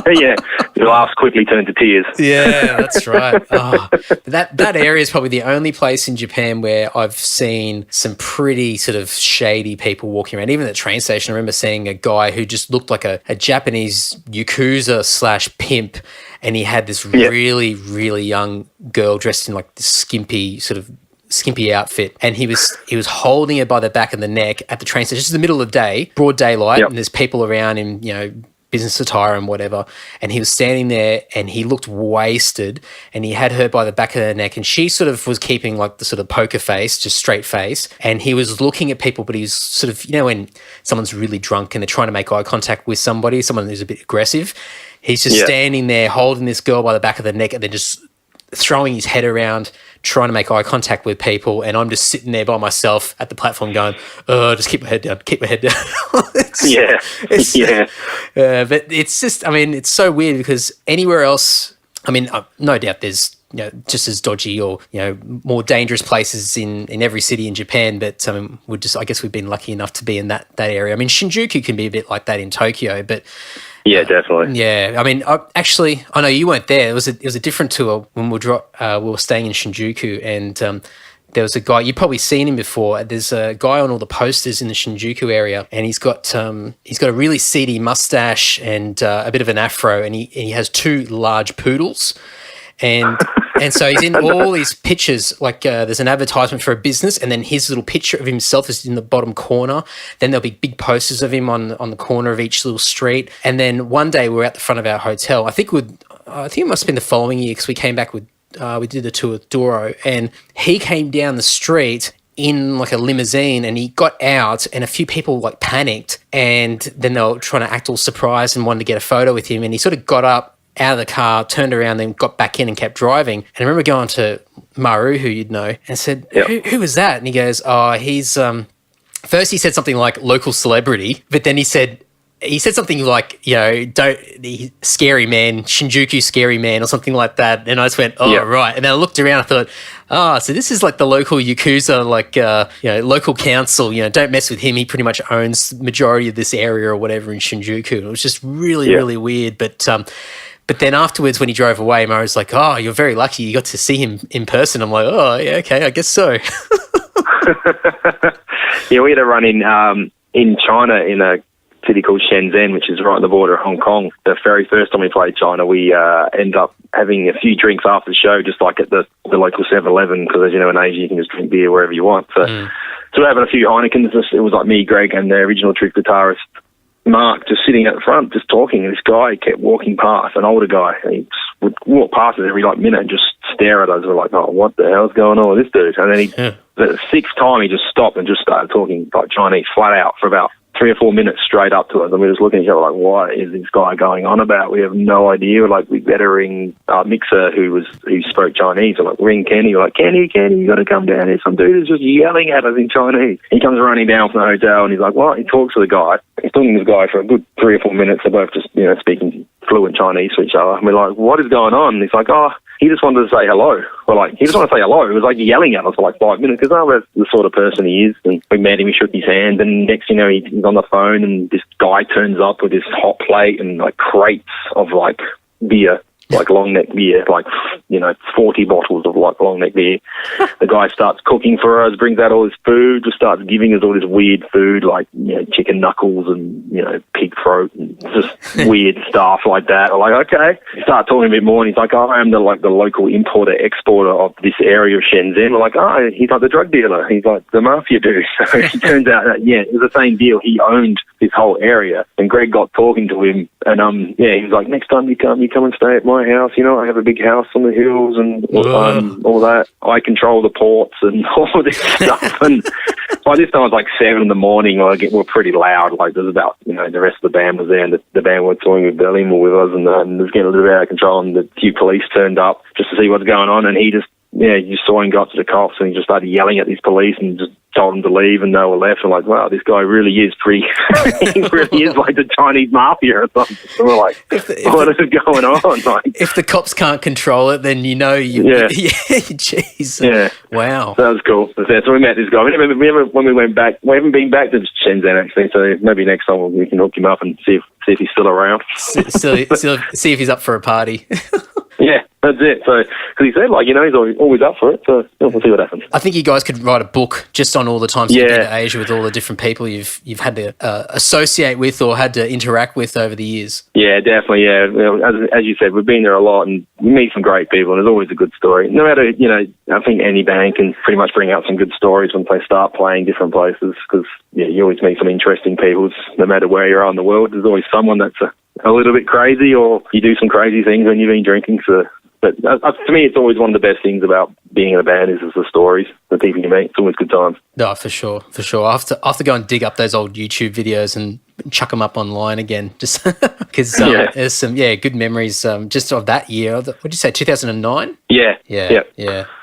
Yeah, your laughs quickly turn to tears. Yeah, that's right. Oh, that area is probably the only place in Japan where I've seen some pretty sort of shady people walking around. Even at the train station, I remember seeing a guy who just looked like a Japanese Yakuza/pimp, and he had this really, really young girl dressed in like this skimpy outfit, and he was holding her by the back of the neck at the train station. Just in the middle of the day, broad daylight, and there's people around him, business attire and whatever. And he was standing there and he looked wasted, and he had her by the back of her neck, and she sort of was keeping like the sort of poker face, just straight face. And he was looking at people, but he was sort of, when someone's really drunk and they're trying to make eye contact with somebody, someone who's a bit aggressive, he's just standing there holding this girl by the back of the neck and then just throwing his head around, trying to make eye contact with people, and I'm just sitting there by myself at the platform going, "Oh, just keep my head down, keep my head down." But it's just, it's so weird because anywhere else, no doubt there's just as dodgy or more dangerous places in every city in Japan, but I guess we've been lucky enough to be in that area. Shinjuku can be a bit like that in Tokyo, but. Yeah, definitely. Yeah, I know you weren't there. It was a different tour when we were staying in Shinjuku, and there was a guy, you've probably seen him before. There's a guy on all the posters in the Shinjuku area, and he's got a really seedy mustache and a bit of an afro, and he has two large poodles. And so he's in all these pictures, like there's an advertisement for a business, and then his little picture of himself is in the bottom corner. Then there'll be big posters of him on the corner of each little street. And then one day we were at the front of our hotel. I think it must have been the following year, because we came back we did the tour with Doro, and he came down the street in like a limousine, and he got out and a few people like panicked, and then they were trying to act all surprised and wanted to get a photo with him, and he sort of got up out of the car, turned around, then got back in and kept driving. And I remember going to Maru, who you'd know, and said, who was that? And he goes, he's first he said something like local celebrity, but then he said something like, scary man, Shinjuku scary man or something like that. And I just went, right. And then I looked around, I thought, so this is like the local Yakuza, like, local council, don't mess with him. He pretty much owns the majority of this area or whatever in Shinjuku. And it was just really, really weird. But then afterwards, when he drove away, Murray was like, "Oh, you're very lucky. You got to see him in person." I'm like, "Oh, yeah, okay, I guess so." We had a run in China in a city called Shenzhen, which is right on the border of Hong Kong. The very first time we played China, we ended up having a few drinks after the show, just like at the local 7-Eleven, because as you know, in Asia, you can just drink beer wherever you want. So we're having a few Heinekens. It was like me, Greg, and the original Trick guitarist, Mark, just sitting at the front, just talking, and this guy kept walking past, an older guy, and he would walk past us every minute and just stare at us. We're like, "Oh, what the hell's going on with this dude?" And then the sixth time, he just stopped and just started talking like Chinese flat out for about 3 or 4 minutes straight up to us, and we're just looking at each other like, what is this guy going on about? We have no idea. We're like, we better ring our mixer who spoke Chinese. We're like, ring Kenny. We're like, Kenny, you got to come down here. Some dude is just yelling at us in Chinese. He comes running down from the hotel, and he's like, what? He talks to the guy. He's talking to this guy for a good 3 or 4 minutes. They're both just, speaking fluent Chinese to each other. And we're like, what is going on? And he's like, he just wanted to say hello. We're like, he just wanted to say hello. He was like yelling at us for like 5 minutes because that's the sort of person he is. And we met him, we shook his hand, and next you know, he's on the phone, and this guy turns up with this hot plate and like crates of like beer, like long neck beer, like 40 bottles of like long neck beer. The guy starts cooking for us, brings out all his food, just starts giving us all this weird food like chicken knuckles and pig throat and just weird stuff like that. We're like, okay. He starts talking a bit more, and he's like, I am the local importer exporter of this area of Shenzhen. We're like, he's like the drug dealer. He's like the mafia dude. So it turns out that it was the same deal. He owned this whole area, and Greg got talking to him, and he was like, next time you come and stay at my house. I have a big house on the hills and all that. I control the ports and all this stuff. And by this time, it was like 7 a.m. We're pretty loud. Like there's about, the rest of the band was there, and the band were touring with Berlin were with us, and it was getting a little bit out of control. And the few police turned up just to see what's going on, and he just, you saw him go up to the cops, and he just started yelling at these police and just told them to leave, and they were left. And like, wow, this guy really is pretty. He really is like the Chinese mafia or something. So we're like, what is going on? Like, if the cops can't control it, then jeez. Yeah. Wow. So that was cool. So we met this guy. We remember when we went back. We haven't been back to Shenzhen actually. So maybe next time we can hook him up and see if he's still around. See if he's up for a party. Yeah, that's it. So, because he said, he's always up for it. So we'll see what happens. I think you guys could write a book just on all the times you've been to Asia with all the different people you've had to associate with or had to interact with over the years. Yeah, definitely. Yeah, as you said, we've been there a lot, and we meet some great people, and there's always a good story. No matter, I think any band can pretty much bring out some good stories once they start playing different places, because you always meet some interesting people. No matter where you are in the world, there's always someone that's a little bit crazy, or you do some crazy things when you've been drinking. So, but to me, it's always one of the best things about being in a band is the stories, the people you meet. It's always good times. No, for sure, for sure. I have to go and dig up those old YouTube videos and chuck them up online again, just because there's some good memories just of that year. What did you say, 2009? Yeah.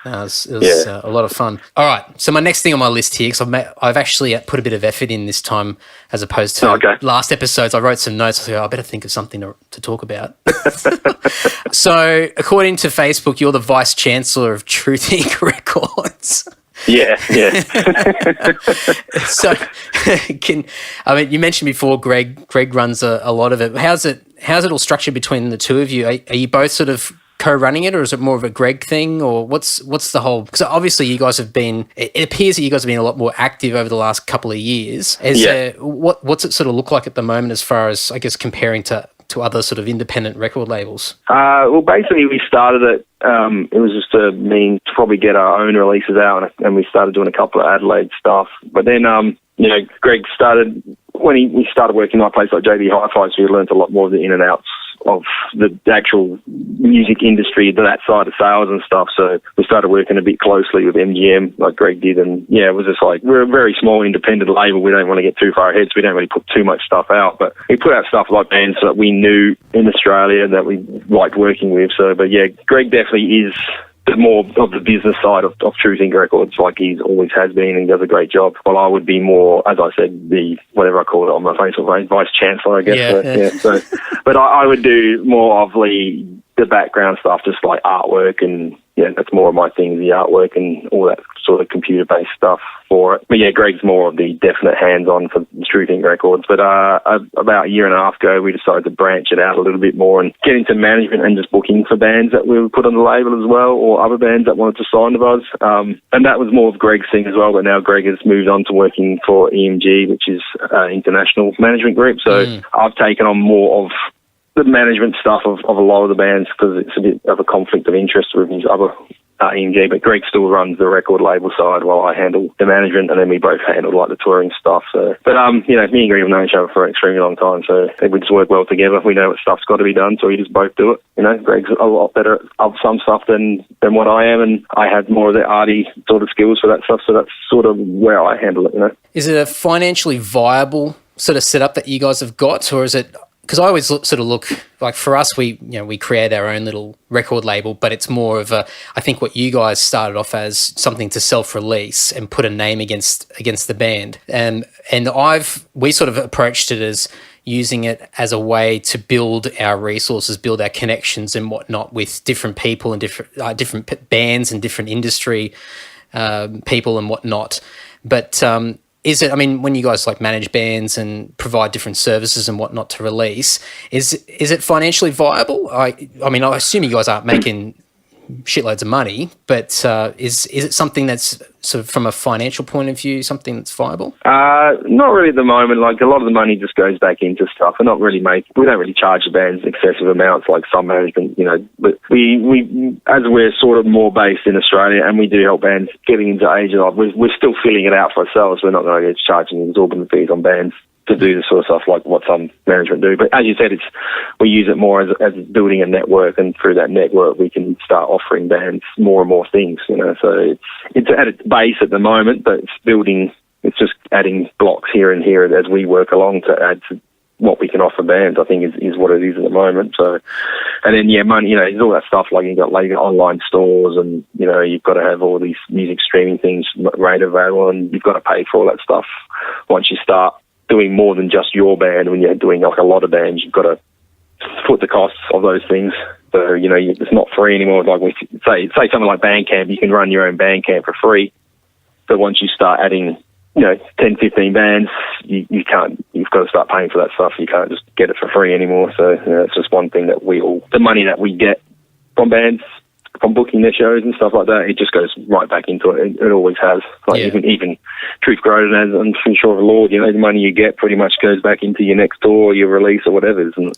No, it was a lot of fun. All right, so my next thing on my list here, because I've actually put a bit of effort in this time as opposed to last episodes. I wrote some notes. I better think of something to talk about. So, according to Facebook, you're the Vice Chancellor of Truth Inc. Records. Yeah. So, you mentioned before, Greg runs a lot of it. How's it all structured between the two of you? Are you both sort of co-running it, or is it more of a Greg thing, or what's the whole? Because obviously you guys have been. It appears that you guys have been a lot more active over the last couple of years. What's it sort of look like at the moment, as far as, I guess, comparing to other sort of independent record labels? Well, basically we started it. It was just a means to probably get our own releases out, and we started doing a couple of Adelaide stuff. But then, Greg started when we started working at a place like JB Hi-Fi, so we learned a lot more of the in and outs of the actual music industry, that side of sales and stuff. So we started working a bit closely with MGM, like Greg did, and it was just like, we're a very small independent label. We don't want to get too far ahead, so we don't really put too much stuff out. But we put out stuff like bands that we knew in Australia that we liked working with. So, but Greg definitely is more of the business side of Truth Inc. Records, like he's always has been, and he does a great job. While I would be more, as I said, the whatever I call it on my Facebook, Vice Chancellor, I guess. So, but I would do more of the background stuff, just like artwork, and that's more of my thing, the artwork and all that sort of computer-based stuff for it. But Greg's more of the definite hands-on for Truth Inc. Records. But about a year and a half ago, we decided to branch it out a little bit more and get into management and just booking for bands that we would put on the label as well, or other bands that wanted to sign with us. And that was more of Greg's thing as well, but now Greg has moved on to working for EMG, which is international management group. So I've taken on more of the management stuff of a lot of the bands, because it's a bit of a conflict of interest with his other EMG, but Greg still runs the record label side while I handle the management, and then we both handle like the touring stuff. So, but me and Greg have known each other for an extremely long time, so we just work well together. We know what stuff's got to be done, so we just both do it. Greg's a lot better at some stuff than what I am, and I have more of the arty sort of skills for that stuff. So that's sort of where I handle it. Is it a financially viable sort of setup that you guys have got, or is it? Because I always sort of look, like for us, we create our own little record label, but it's more of I think what you guys started off as something to self-release and put a name against the band. And we sort of approached it as using it as a way to build our resources, build our connections and whatnot with different people and different bands and different industry people and whatnot. But is it? I mean, when you guys like manage bands and provide different services and whatnot to release, is it financially viable? I mean, I assume you guys aren't making shitloads of money, but is it something that's sort of from a financial point of view, something that's viable? Not really at the moment. Like a lot of the money just goes back into stuff. We don't really charge the bands excessive amounts like some management, but we as we're sort of more based in Australia and we do help bands getting into Asia, we're still filling it out for ourselves. We're not going to get charging exorbitant fees on bands to do this sort of stuff like what some management do. But as you said, we use it more as building a network, and through that network we can start offering bands more and more things, So it's at its base at the moment, but it's just adding blocks here and here as we work along to add to what we can offer bands, I think is what it is at the moment. So, and then money, there's all that stuff like you've got online stores, and you've got to have all these music streaming things right available, and you've got to pay for all that stuff once you start doing more than just your band. When you're doing like a lot of bands, you've got to foot the costs of those things. So, it's not free anymore. Like we say something like Bandcamp, you can run your own Bandcamp for free. But once you start adding, 10, 15 bands, you can't, you've got to start paying for that stuff. You can't just get it for free anymore. So it's just one thing that the money that we get from bands, from booking their shows and stuff like that, it just goes right back into it. It always has. Like even Truth Corroded and Unsure of the Lord, the money you get pretty much goes back into your next tour, your release or whatever, isn't it?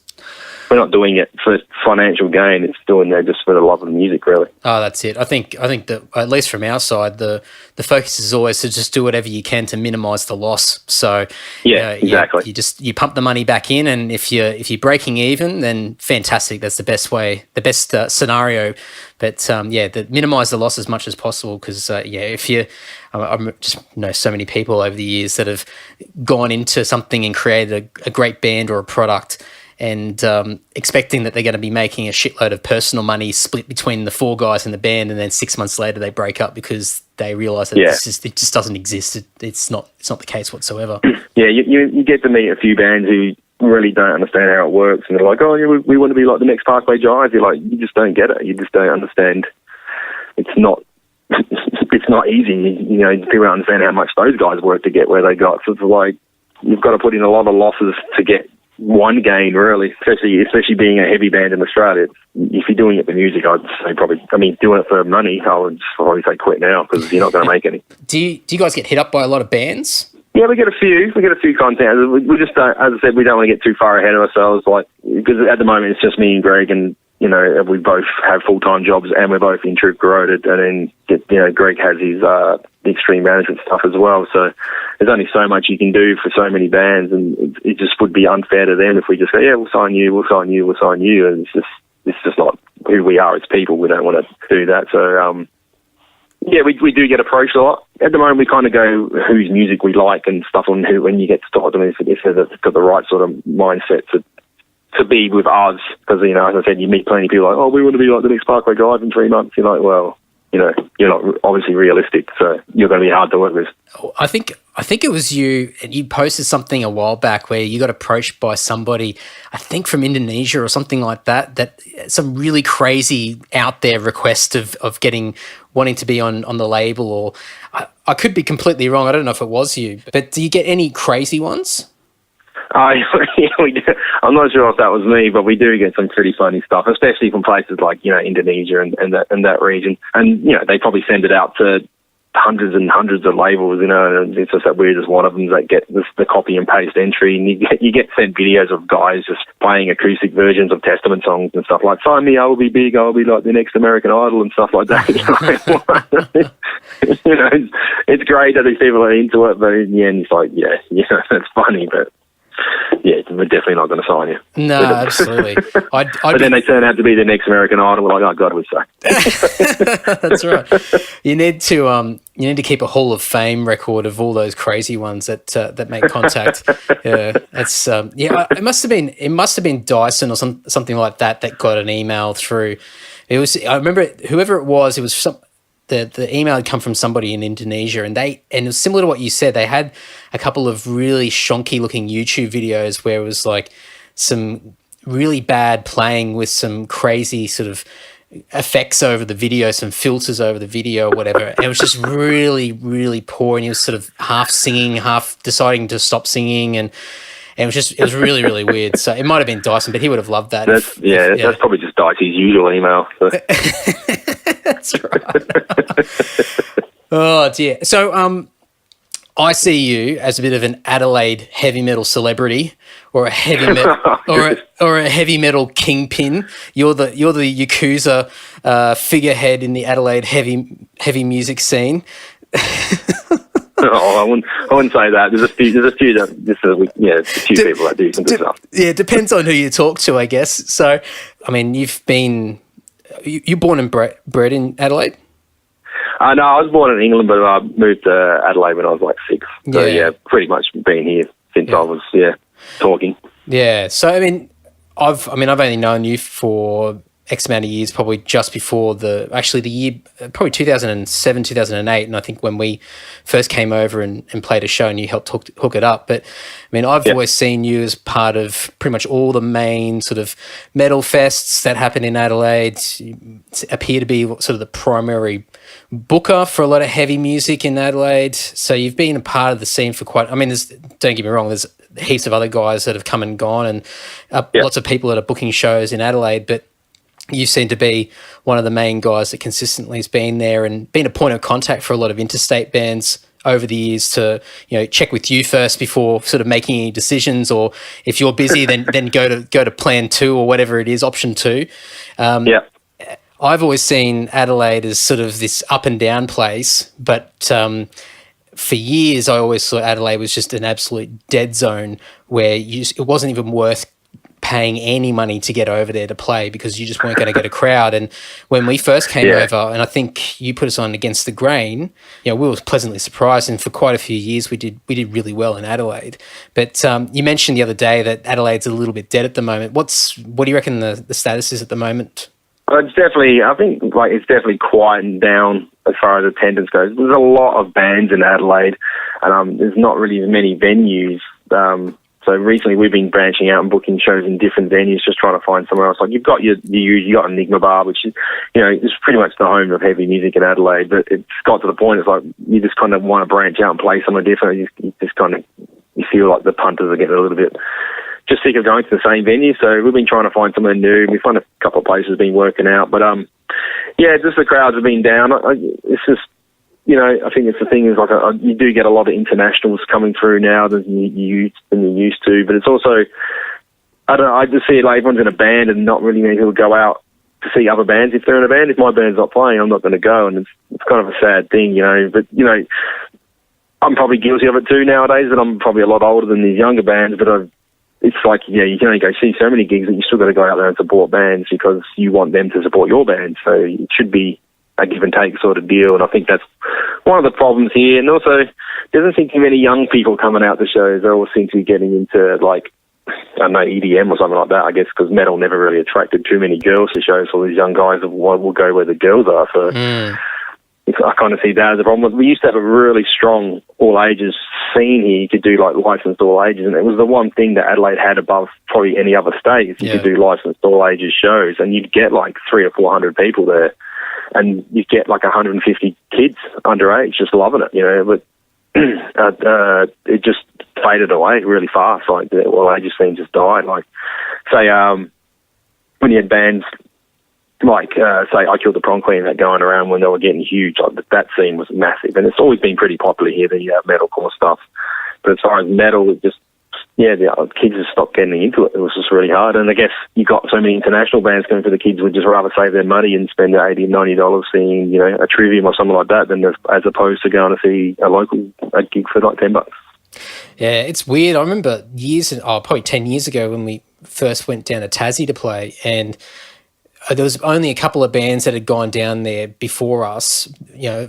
we're not doing it for financial gain. It's doing it just for the love of the music, really. Oh, that's it. I think that, at least from our side, the focus is always to just do whatever you can to minimise the loss. So exactly. You pump the money back in, and if you're breaking even, then fantastic. That's the best scenario. But minimise the loss as much as possible, because if you, I just know so many people over the years that have gone into something and created a great band or a product, and expecting that they're going to be making a shitload of personal money split between the 4 guys in the band, and then 6 months later they break up because they realise that it just doesn't exist. It's not the case whatsoever. Yeah, you get to meet a few bands who really don't understand how it works, and they're like, oh, yeah, we want to be like the next Parkway Drive. You're like, you just don't get it. You just don't understand. It's not easy. People don't understand how much those guys work to get where they got. So it's like, you've got to put in a lot of losses to get one gain, really, especially being a heavy band in Australia. If you're doing it for music, I'd say doing it for money, I would probably say quit now, because you're not going to make any. Do you guys get hit up by a lot of bands? Yeah, we get a few. We get a few contacts. We just don't, as I said, we don't want to get too far ahead of ourselves, because at the moment it's just me and Greg, and we both have full-time jobs, and we're both in Troop Corroded, and then Greg has his extreme management stuff as well. So there's only so much you can do for so many bands, and it just would be unfair to them if we just say, yeah, we'll sign you, and it's just not who we are as people. We don't want to do that. So we do get approached a lot. At the moment, we kind of go whose music we like and stuff, on who, when you get to talk to them, if they've got the right sort of mindset to be with us, because, as I said, you meet plenty of people like, oh, we want to be like the next Parkway Drive in 3 months. You're like, well, you're not obviously realistic, so you're going to be hard to work with. I think it was you, and you posted something a while back where you got approached by somebody, I think from Indonesia or something like that some really crazy out there request of wanting to be on the label, or I could be completely wrong. I don't know if it was you, but do you get any crazy ones? We do. I'm not sure if that was me, but we do get some pretty funny stuff, especially from places like Indonesia and that region. And they probably send it out to hundreds and hundreds of labels, and it's just that we're just one of them that get the copy and paste entry, and you get sent videos of guys just playing acoustic versions of Testament songs and stuff like, sign me, I will be big, I will be like the next American Idol and stuff like that. It's great that these people are into it, but in the end it's like, that's funny, but yeah, we're definitely not going to sign you. No, absolutely. But then they turn out to be the next American Idol. We're like, oh God, we suck. That's right. You need to keep a Hall of Fame record of all those crazy ones that make contact. It must have been Dyson or something like that got an email through. I remember whoever it was. It was the email had come from somebody in Indonesia, and it was similar to what you said. They had a couple of really shonky looking YouTube videos where it was like some really bad playing with some crazy sort of effects over the video, some filters over the video or whatever. And it was just really, really poor, and he was sort of half singing, half deciding to stop singing, and it was really, really weird. So it might have been Dyson, but he would have loved that. That's probably just Dicey's usual email. So. That's right. Oh dear. So I see you as a bit of an Adelaide heavy metal celebrity, or a heavy metal or a heavy metal kingpin. You're the Yakuza figurehead in the Adelaide heavy music scene. I wouldn't say that. There's a few people that do some good stuff. Yeah, depends on who you talk to, I guess. So, I mean, you're born and bred in Adelaide? No, I was born in England, but I moved to Adelaide when I was like 6. So pretty much been here since I was talking. Yeah. So I mean, I've only known you for X amount of years, probably just before the year, probably 2007, 2008. And I think when we first came over and played a show and you helped hook it up. But I mean, I've always seen you as part of pretty much all the main sort of metal fests that happen in Adelaide. You appear to be sort of the primary booker for a lot of heavy music in Adelaide. So you've been a part of the scene for don't get me wrong, there's heaps of other guys that have come and gone, and lots of people that are booking shows in Adelaide, but you seem to be one of the main guys that consistently has been there and been a point of contact for a lot of interstate bands over the years to, check with you first before sort of making any decisions, or if you're busy, then go to plan 2 or whatever it is, option 2. Yeah. I've always seen Adelaide as sort of this up and down place, but for years I always thought Adelaide was just an absolute dead zone where it wasn't even worth paying any money to get over there to play because you just weren't going to get a crowd. And when we first came over, and I think you put us on against the Grain, we were pleasantly surprised, and for quite a few years we did really well in Adelaide. But you mentioned the other day that Adelaide's a little bit dead at the moment. What do you reckon the status is at the moment? It's definitely, I think, it's definitely quietened down as far as attendance goes. There's a lot of bands in Adelaide, and there's not really many venues. So recently we've been branching out and booking shows in different venues, just trying to find somewhere else. Like you've got Enigma Bar, which is, it's pretty much the home of heavy music in Adelaide. But it's got to the point, it's like you just kind of want to branch out and play somewhere different. You just kind of, you feel like the punters are getting a little bit just sick of going to the same venue. So we've been trying to find somewhere new. We found a couple of places been working out, but just the crowds have been down. It's just, I think it's the thing is you do get a lot of internationals coming through now than you used to, but it's also, I don't know, I just see it like everyone's in a band and not really many people go out to see other bands. If they're in a band, if my band's not playing, I'm not going to go, and it's kind of a sad thing, but I'm probably guilty of it too nowadays, but I'm probably a lot older than these younger bands, but it's like, you can only go see so many gigs that you still got to go out there and support bands because you want them to support your band. So it should be a give and take sort of deal. And I think that's one of the problems here. And also, there doesn't seem to be many young people coming out to shows. They all seem to be getting into, I don't know, EDM or something like that, I guess, because metal never really attracted too many girls to shows. So these young guys will go where the girls are. So I kind of see that as a problem. We used to have a really strong all-ages scene here. You could do, licensed all-ages, and it was the one thing that Adelaide had above probably any other state. Is you could do licensed all-ages shows, and you'd get, 300 or 400 people there, and you'd get, 150 kids underage just loving it, but it just faded away really fast. The all-ages scene just died. When you had bands say I Killed the Prom Queen that going around when they were getting huge, that scene was massive, and it's always been pretty popular here, the metalcore stuff. But as far as metal, it just the kids just stopped getting into it. It was just really hard, and I guess you got so many international bands coming for the kids would just rather save their money and spend $80, $90 seeing a Trivium or something like that than as opposed to going to see a gig for $10. Yeah, it's weird. I remember probably 10 years ago when we first went down to Tassie to play, and there was only a couple of bands that had gone down there before us,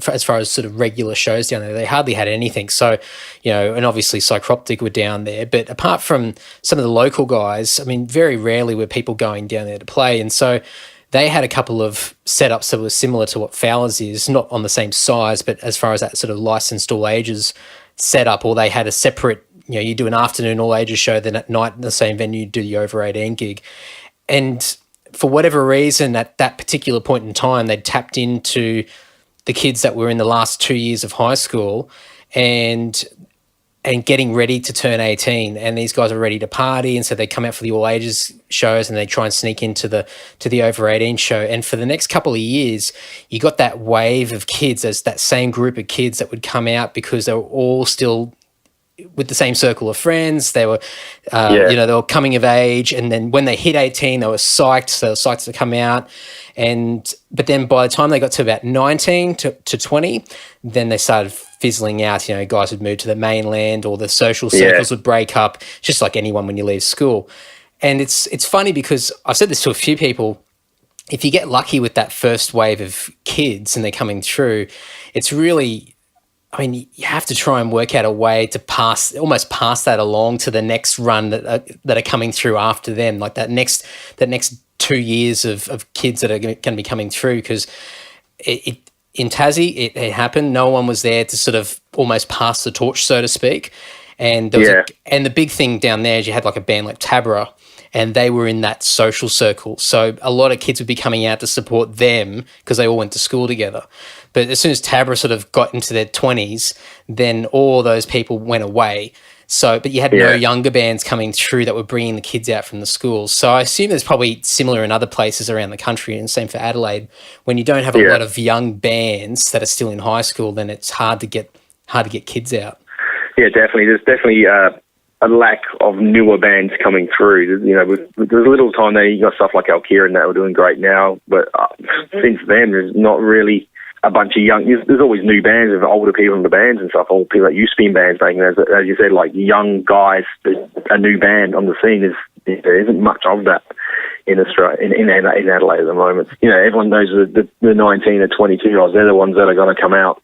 as far as sort of regular shows down there. They hardly had anything. So, and obviously Psychroptic were down there. But apart from some of the local guys, I mean, very rarely were people going down there to play. And so they had a couple of setups that were similar to what Fowler's is, not on the same size, but as far as that sort of licensed all ages setup, or they had a separate, you do an afternoon all ages show, then at night in the same venue, you do the over 18 gig. And for whatever reason, at that particular point in time, they'd tapped into the kids that were in the last 2 years of high school and getting ready to turn 18. And these guys are ready to party, and so they come out for the all ages shows and they try and sneak into the over 18 show. And for the next couple of years, you got that wave of kids, as that same group of kids that would come out because they were all still with the same circle of friends. They were, they were coming of age, and then when they hit 18, they were psyched. So they were psyched to come out, but then by the time they got to about 19 to 20, then they started fizzling out. Guys would move to the mainland, or the social circles would break up, just like anyone when you leave school. And it's funny because I've said this to a few people. If you get lucky with that first wave of kids and they're coming through, it's really, you have to try and work out a way to almost pass that along to the next run that are coming through after them, like that next 2 years of kids that are going to be coming through. Because in Tassie, it happened. No one was there to sort of almost pass the torch, so to speak. And there was and the big thing down there is you had a band like Tabra, and they were in that social circle. So a lot of kids would be coming out to support them because they all went to school together. But as soon as Tabra sort of got into their 20s, then all those people went away. So, but you had no younger bands coming through that were bringing the kids out from the schools. So I assume there's probably similar in other places around the country, and same for Adelaide. When you don't have a lot of young bands that are still in high school, then it's hard to get hard to get kids out. Yeah, definitely. There's definitely a lack of newer bands coming through. You know, there's a little time there. You got stuff like Alkira and that were doing great now, but since then, there's not really a bunch of young. There's always new bands of older people in the bands and stuff. Old people that used to be in bands making, as you said, like young guys. A new band on the scene there isn't much of that in Australia, in Adelaide at the moment. You know, everyone knows the 19 or 22 year olds. They're the ones that are going to come out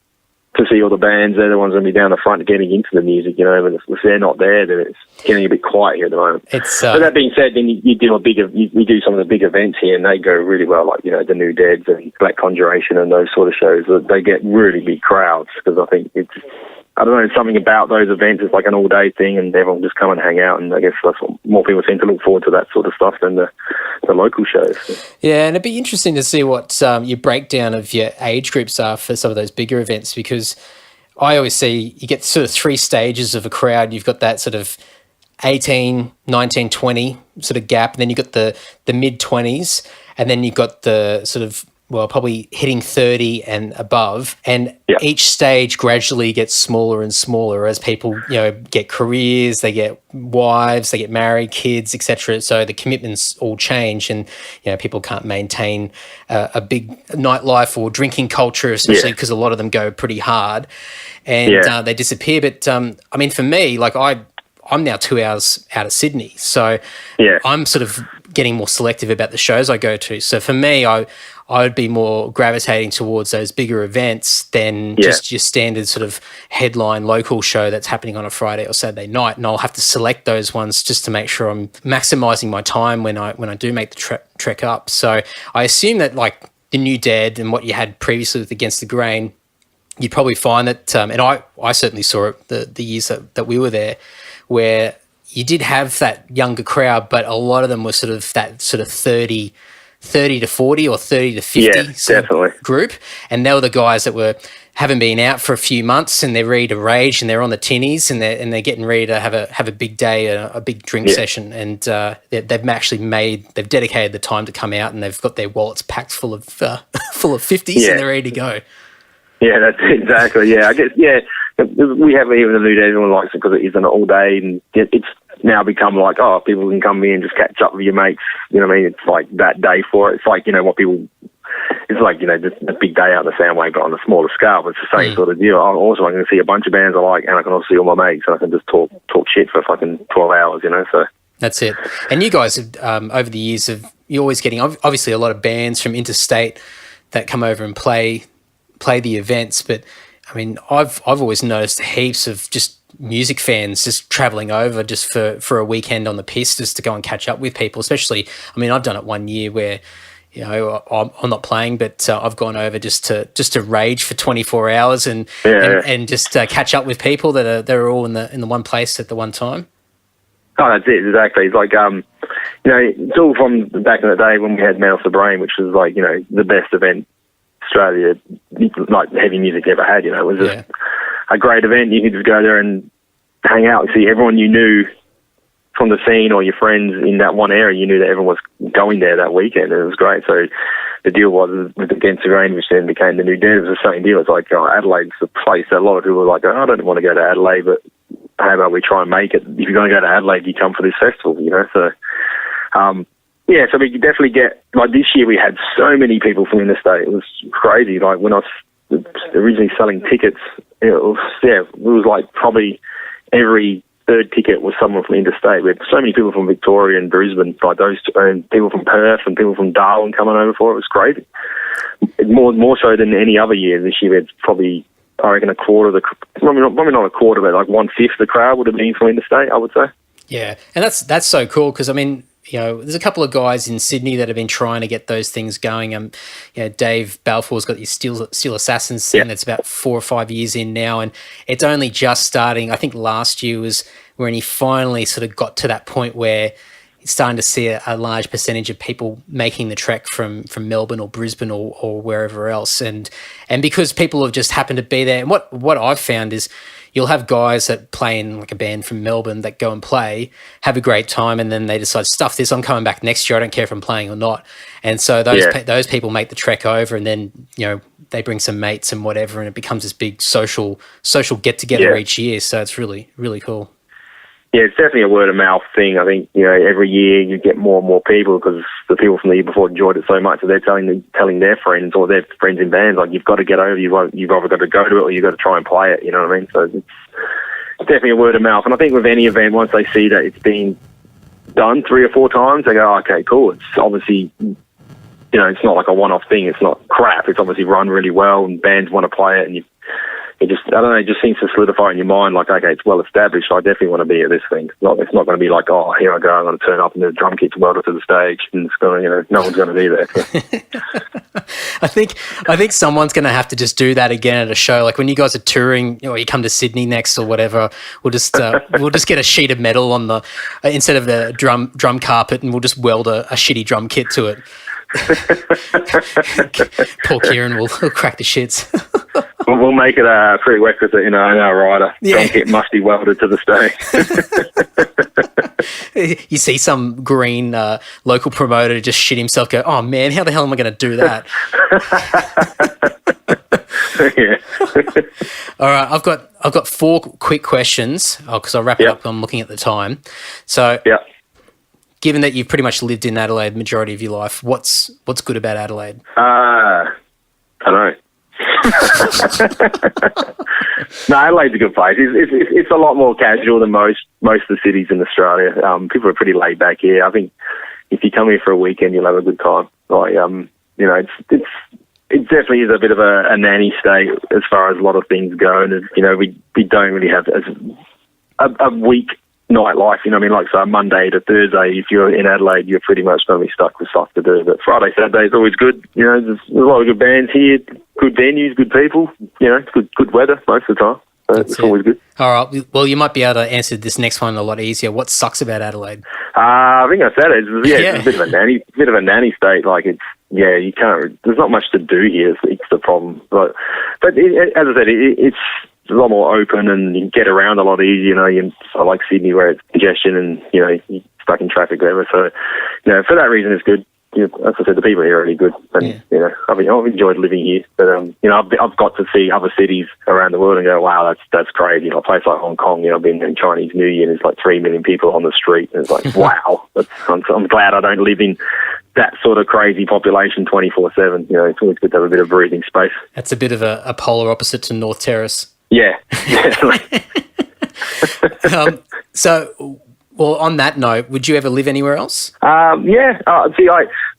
to see all the bands. They're the ones going to be down the front getting into the music, you know, but if they're not there, then it's getting a bit quiet here at the moment. But that being said, then you do you do some of the big events here and they go really well, like, you know, the New Deads and Black Conjuration and those sort of shows. They get really big crowds because I think I don't know, something about those events. It's like an all-day thing and everyone just come and hang out, and I guess that's what more people seem to look forward to, that sort of stuff, than the local shows. Yeah, and it'd be interesting to see what your breakdown of your age groups are for some of those bigger events, because I always see you get sort of three stages of a crowd. You've got that sort of 18, 19, 20 sort of gap, and then you've got the mid-20s, and then you've got the sort of, well, probably hitting 30 and above, and each stage gradually gets smaller and smaller as people, you know, get careers, they get wives, they get married, kids, etc. So the commitments all change, and you know, people can't maintain a big nightlife or drinking culture, especially because a lot of them go pretty hard, and they disappear. But I mean, for me, like I'm now 2 hours out of Sydney, so I'm sort of getting more selective about the shows I go to. So for me, I would be more gravitating towards those bigger events than just your standard sort of headline local show that's happening on a Friday or Saturday night. And I'll have to select those ones just to make sure I'm maximising my time when I do make the trek up. So I assume that, like the New Dead and what you had previously with Against the Grain, you'd probably find that, and I certainly saw it the years that we were there, where you did have that younger crowd, but a lot of them were sort of that sort of 30 to 40 or 30 to 50 definitely group. And they were the guys that haven't been out for a few months and they're ready to rage and they're on the tinnies and they're getting ready to have a big day, a big drink session. And they've dedicated the time to come out, and they've got their wallets packed full of 50s and they're ready to go. Yeah, that's exactly. Yeah, I guess. Yeah, we have even the New Day. Everyone likes it because it isn't all day, and it's now become like, oh, people can come in and just catch up with your mates. You know what I mean? It's like that day for it. It's like, you know, what people. It's like, you know, just a big day out in the Soundwave, but on a smaller scale. But it's the same sort of deal. Also, I can see a bunch of bands I like, and I can also see all my mates, and I can just talk shit for fucking 12 hours. You know, so. That's it. And you guys have, over the years, you're always getting obviously a lot of bands from interstate that come over and play the events, but I mean, I've always noticed heaps of just music fans just travelling over just for a weekend on the piss, just to go and catch up with people. Especially, I mean, I've done it one year where, you know, I'm not playing, but I've gone over just to rage for 24 hours and just catch up with people that are all in the one place at the one time. Oh, that's it, exactly. It's like, you know, it's all from back in the day when we had Man Off the Brain, which was like, you know, the best event Australia, like heavy music ever had. You know, it was just a great event. You could just go there and hang out and see everyone you knew from the scene or your friends in that one area. You knew that everyone was going there that weekend, and it was great. So the deal was with Against the Grain, which then became the New Dead. It was the same deal. It's like, Adelaide's the place that a lot of people were like, I don't want to go to Adelaide, but how about we try and make it? If you're going to go to Adelaide, you come for this festival, you know. So yeah, so we could definitely get, like this year we had so many people from interstate. It was crazy. Like when I was originally selling tickets, it was like probably every third ticket was someone from interstate. We had so many people from Victoria and Brisbane, like those two, and people from Perth and people from Darwin coming over for it. It was crazy. More so than any other year. This year we had probably, I reckon, a quarter of the, probably not a quarter, but like 1/5 of the crowd would have been from interstate, I would say. Yeah, and that's so cool because, I mean, you know, there's a couple of guys in Sydney that have been trying to get those things going. You know, Dave Balfour's got his Steel Assassins thing that's about 4 or 5 years in now, and it's only just starting. I think last year was when he finally sort of got to that point where starting to see a large percentage of people making the trek from Melbourne or Brisbane or wherever else, and because people have just happened to be there. And what I've found is you'll have guys that play in like a band from Melbourne that go and play, have a great time, and then they decide, stuff this, I'm coming back next year, I don't care if I'm playing or not. And so those people make the trek over, and then, you know, they bring some mates and whatever, and it becomes this big social get together each year. So it's really, really cool. Yeah, it's definitely a word of mouth thing. I think, you know, every year you get more and more people because the people from the year before enjoyed it so much that they're telling their friends or their friends in bands, like, you've got to get over, you've either got to go to it or you've got to try and play it, you know what I mean? So it's definitely a word of mouth. And I think with any event, once they see that it's been done 3 or 4 times, they go, okay, cool. It's obviously, you know, it's not like a one-off thing. It's not crap. It's obviously run really well and bands want to play it, and it just, I don't know, it just seems to solidify in your mind, like, okay, it's well established, so I definitely want to be at this thing. It's not going to be like, oh, here I go, I'm going to turn up and the drum kit's welded to the stage, and it's going to, you know, no one's going to be there. So. I think someone's going to have to just do that again at a show. Like when you guys are touring, or you come to Sydney next or whatever, we'll just get a sheet of metal on the instead of the drum carpet, and we'll just weld a shitty drum kit to it. Poor Kieran will crack the shits. We'll make it a prerequisite in our rider. Drum kit must be welded to the stage. You see some green local promoter just shit himself, go, oh man, how the hell am I going to do that? All right, I've got 4 quick questions because I'll wrap it up. I'm looking at the time. So given that you've pretty much lived in Adelaide the majority of your life, what's good about Adelaide? I don't know. No, Adelaide's a good place. It's a lot more casual than most of the cities in Australia. People are pretty laid back here. I think if you come here for a weekend, you'll have a good time. Like, you know, it definitely is a bit of a nanny state as far as a lot of things go. And you know, we don't really have a week nightlife, you know what I mean? Like, so Monday to Thursday, if you're in Adelaide, you're pretty much going to be stuck with stuff to do. But Friday, Saturday is always good. You know, there's a lot of good bands here, good venues, good people. You know, good weather most of the time. So it's always good. All right. Well, you might be able to answer this next one a lot easier. What sucks about Adelaide? I think I said it. It's a bit of a nanny state. Like, it's, you can't. There's not much to do here. It's the problem. But as I said, it's a lot more open and you can get around a lot easier. You know, I like Sydney where it's congestion and, you know, you're stuck in traffic, whatever. So, you know, for that reason, it's good. You know, as I said, the people here are really good, and you know, I've enjoyed living here. But you know, I've got to see other cities around the world and go, wow, that's crazy. You know, a place like Hong Kong, you know, I've been in Chinese New Year, and there's like 3 million people on the street, and it's like, wow. I'm glad I don't live in that sort of crazy population 24/7. You know, it's always good to have a bit of breathing space. That's a bit of a polar opposite to North Terrace. Yeah. Well, on that note, would you ever live anywhere else? See,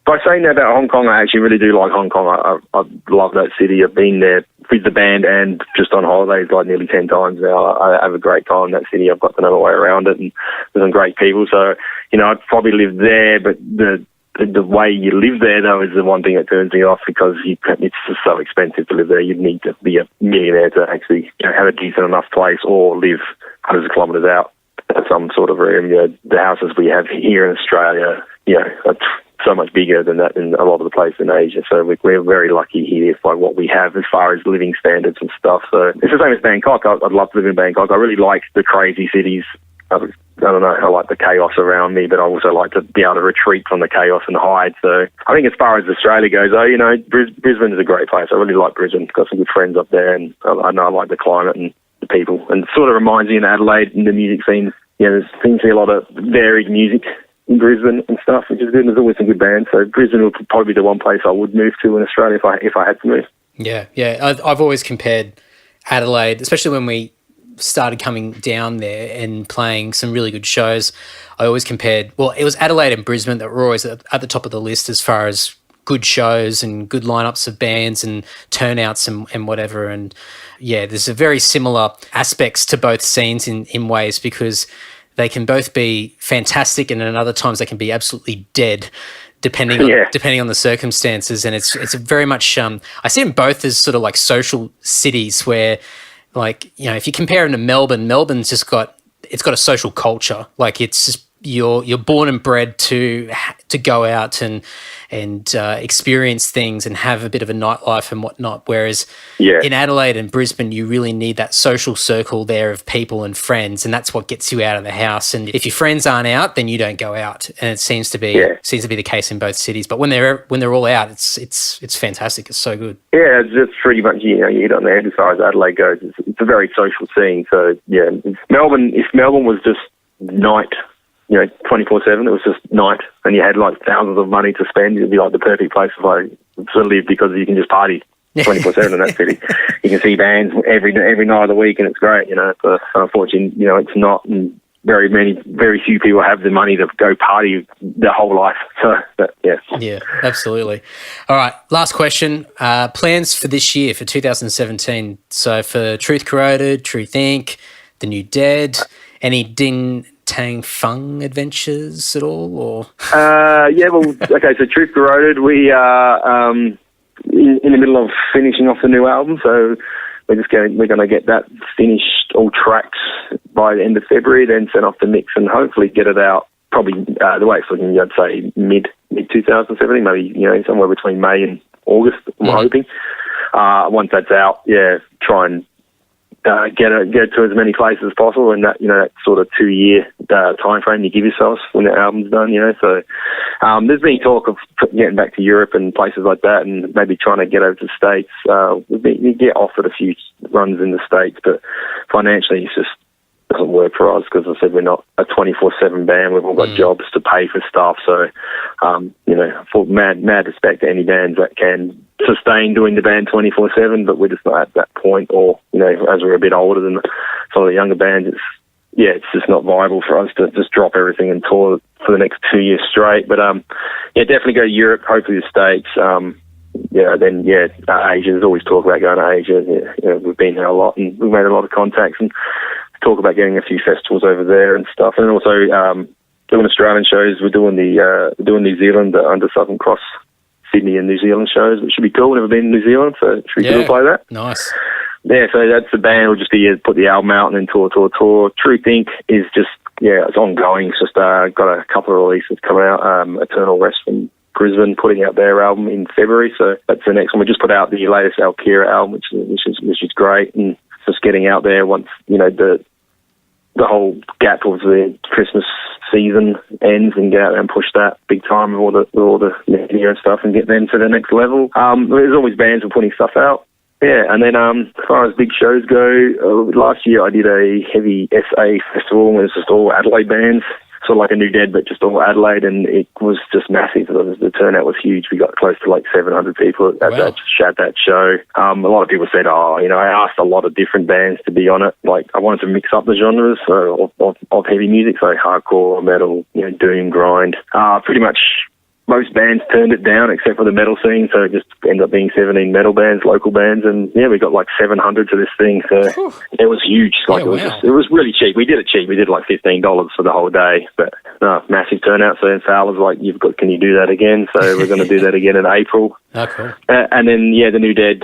by saying that about Hong Kong, I actually really do like Hong Kong. I love that city. I've been there with the band and just on holidays like nearly 10 times now. I have a great time in that city. I've got to know my way around it, and there's some great people. So, you know, I'd probably live there, but the way you live there, though, is the one thing that turns me off because it's just so expensive to live there. You'd need to be a millionaire to actually, you know, have a decent enough place or live hundreds of kilometres out at some sort of room. You know, the houses we have here in Australia, you know, are so much bigger than that in a lot of the places in Asia. So we're very lucky here by what we have as far as living standards and stuff. So it's the same as Bangkok. I'd love to live in Bangkok. I really like the crazy cities. I don't know, I like the chaos around me, but I also like to be able to retreat from the chaos and hide. So I think as far as Australia goes, though, you know, Brisbane is a great place. I really like Brisbane. Got some good friends up there, and I know I like the climate and the people. And it sort of reminds me in Adelaide in the music scene. You know, there seems to be a lot of varied music in Brisbane and stuff, which is good. And there's always some good bands. So Brisbane would probably be the one place I would move to in Australia if I had to move. Yeah. I've always compared Adelaide, especially when we started coming down there and playing some really good shows. I always compared, well, it was Adelaide and Brisbane that were always at the top of the list as far as good shows and good lineups of bands and turnouts and whatever. And yeah, there's a very similar aspects to both scenes in ways, because they can both be fantastic and at other times they can be absolutely dead depending on the circumstances. And it's very much I see them both as sort of like social cities where, like, you know, if you compare them to Melbourne's just got a social culture. Like, it's just you're born and bred to go out and experience things and have a bit of a nightlife and whatnot. Whereas in Adelaide and Brisbane, you really need that social circle there of people and friends, and that's what gets you out of the house. And if your friends aren't out, then you don't go out. And it seems to be the case in both cities. But when they're all out, it's fantastic. It's so good. Yeah, it's just pretty much, you hit on there as far as Adelaide goes. It's a very social scene. So yeah, if Melbourne was just night, 24/7, it was just night, and you had like thousands of money to spend, it'd be like the perfect place to live, because you can just party 24/7 in that city. You can see bands every night of the week, and it's great, But unfortunately, it's not, and very few people have the money to go party their whole life. So, but, yeah. Yeah, absolutely. All right, last question. Plans for this year, for 2017. So for Truth Corroded, Truth Inc., The New Dead, any Ding Tang Fung adventures at all? Or Okay, so Truth Corroded, we are in the middle of finishing off the new album, so we're going to get that finished, all tracks, by the end of February, then send off the mix and hopefully get it out probably the way it's looking, I'd say mid 2017, maybe somewhere between May and August. I'm hoping. Once that's out, try and get it to as many places as possible, and that that sort of 2-year time frame you give yourselves when the album's done. So there's been talk of getting back to Europe and places like that, and maybe trying to get over to the States. We get offered a few runs in the States, but financially it's just doesn't work for us, because I said we're not a 24/7 band. We've all got jobs to pay for stuff. So, for mad respect to any bands that can sustain doing the band 24/7, but we're just not at that point. Or, as we're a bit older than some of the younger bands, it's just not viable for us to just drop everything and tour for the next 2 years straight. But, definitely go to Europe, hopefully the States. Asia. There's always talk about going to Asia. We've been there a lot, and we've made a lot of contacts, and talk about getting a few festivals over there and stuff. And also doing Australian shows. We're doing New Zealand under Southern Cross, Sydney and New Zealand shows, which should be cool. We've never been to New Zealand, so should we play that? Nice. Yeah, so that's the band. We'll just be put the album out and then tour. Truth Inc. is just, it's ongoing. It's just got a couple of releases coming out. Eternal Rest from Brisbane putting out their album in February, so that's the next one. We just put out the latest Alkira album, which is great, and just getting out there once the whole gap of the Christmas season ends, and get out there and push that big time with all the media and stuff, and get them to the next level. There's always bands who are putting stuff out. Yeah, and then as far as big shows go, last year I did a heavy SA festival, and it was just all Adelaide bands. Sort of like a New Dead, but just all Adelaide, and it was just massive. The turnout was huge. We got close to like 700 people at that show. A lot of people said, I asked a lot of different bands to be on it. Like, I wanted to mix up the genres of heavy music, so hardcore, metal, doom, grind. Pretty much most bands turned it down except for the metal scene, so it just ended up being 17 metal bands, local bands, and we got like 700 to this thing, so it was huge. It was really cheap. We did it cheap. We did like $15 for the whole day, but massive turnout. So then Fowler's like, can you do that again? So we're going to do that again in April. Oh, cool. And then the New Dead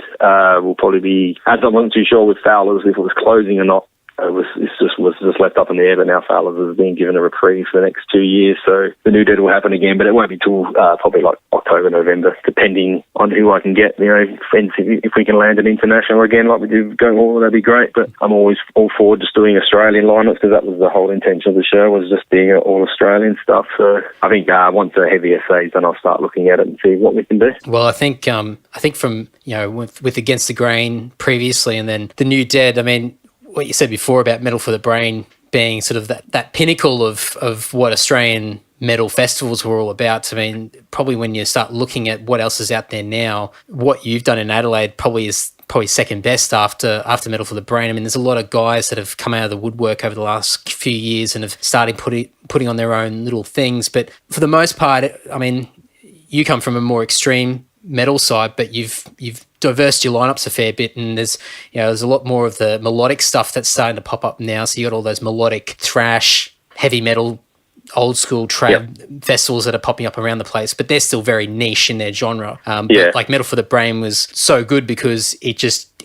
will probably be, as I wasn't too sure with Fowler's if it was closing or not. It was just left up in the air, but now Fowler's has been given a reprieve for the next 2 years, so the New Dead will happen again, but it won't be till probably like October, November, depending on who I can get. Friends, if we can land an international again, like we do go, that'd be great. But I'm always all for just doing Australian lineups, because that was the whole intention of the show, was just being all Australian stuff. So I think once the heavy essays, then I'll start looking at it and see what we can do. Well, I think from with Against the Grain previously, and then the New Dead, I mean, what you said before about Metal for the Brain being sort of that pinnacle of what Australian metal festivals were all about. I mean, probably when you start looking at what else is out there now, what you've done in Adelaide probably is second best after Metal for the Brain. I mean, there's a lot of guys that have come out of the woodwork over the last few years and have started putting on their own little things. But for the most part, I mean, you come from a more extreme metal side, but you've diversified your lineups a fair bit, and there's a lot more of the melodic stuff that's starting to pop up now. So you got all those melodic thrash, heavy metal, old school trad festivals that are popping up around the place, but they're still very niche in their genre. But like Metal for the Brain was so good because it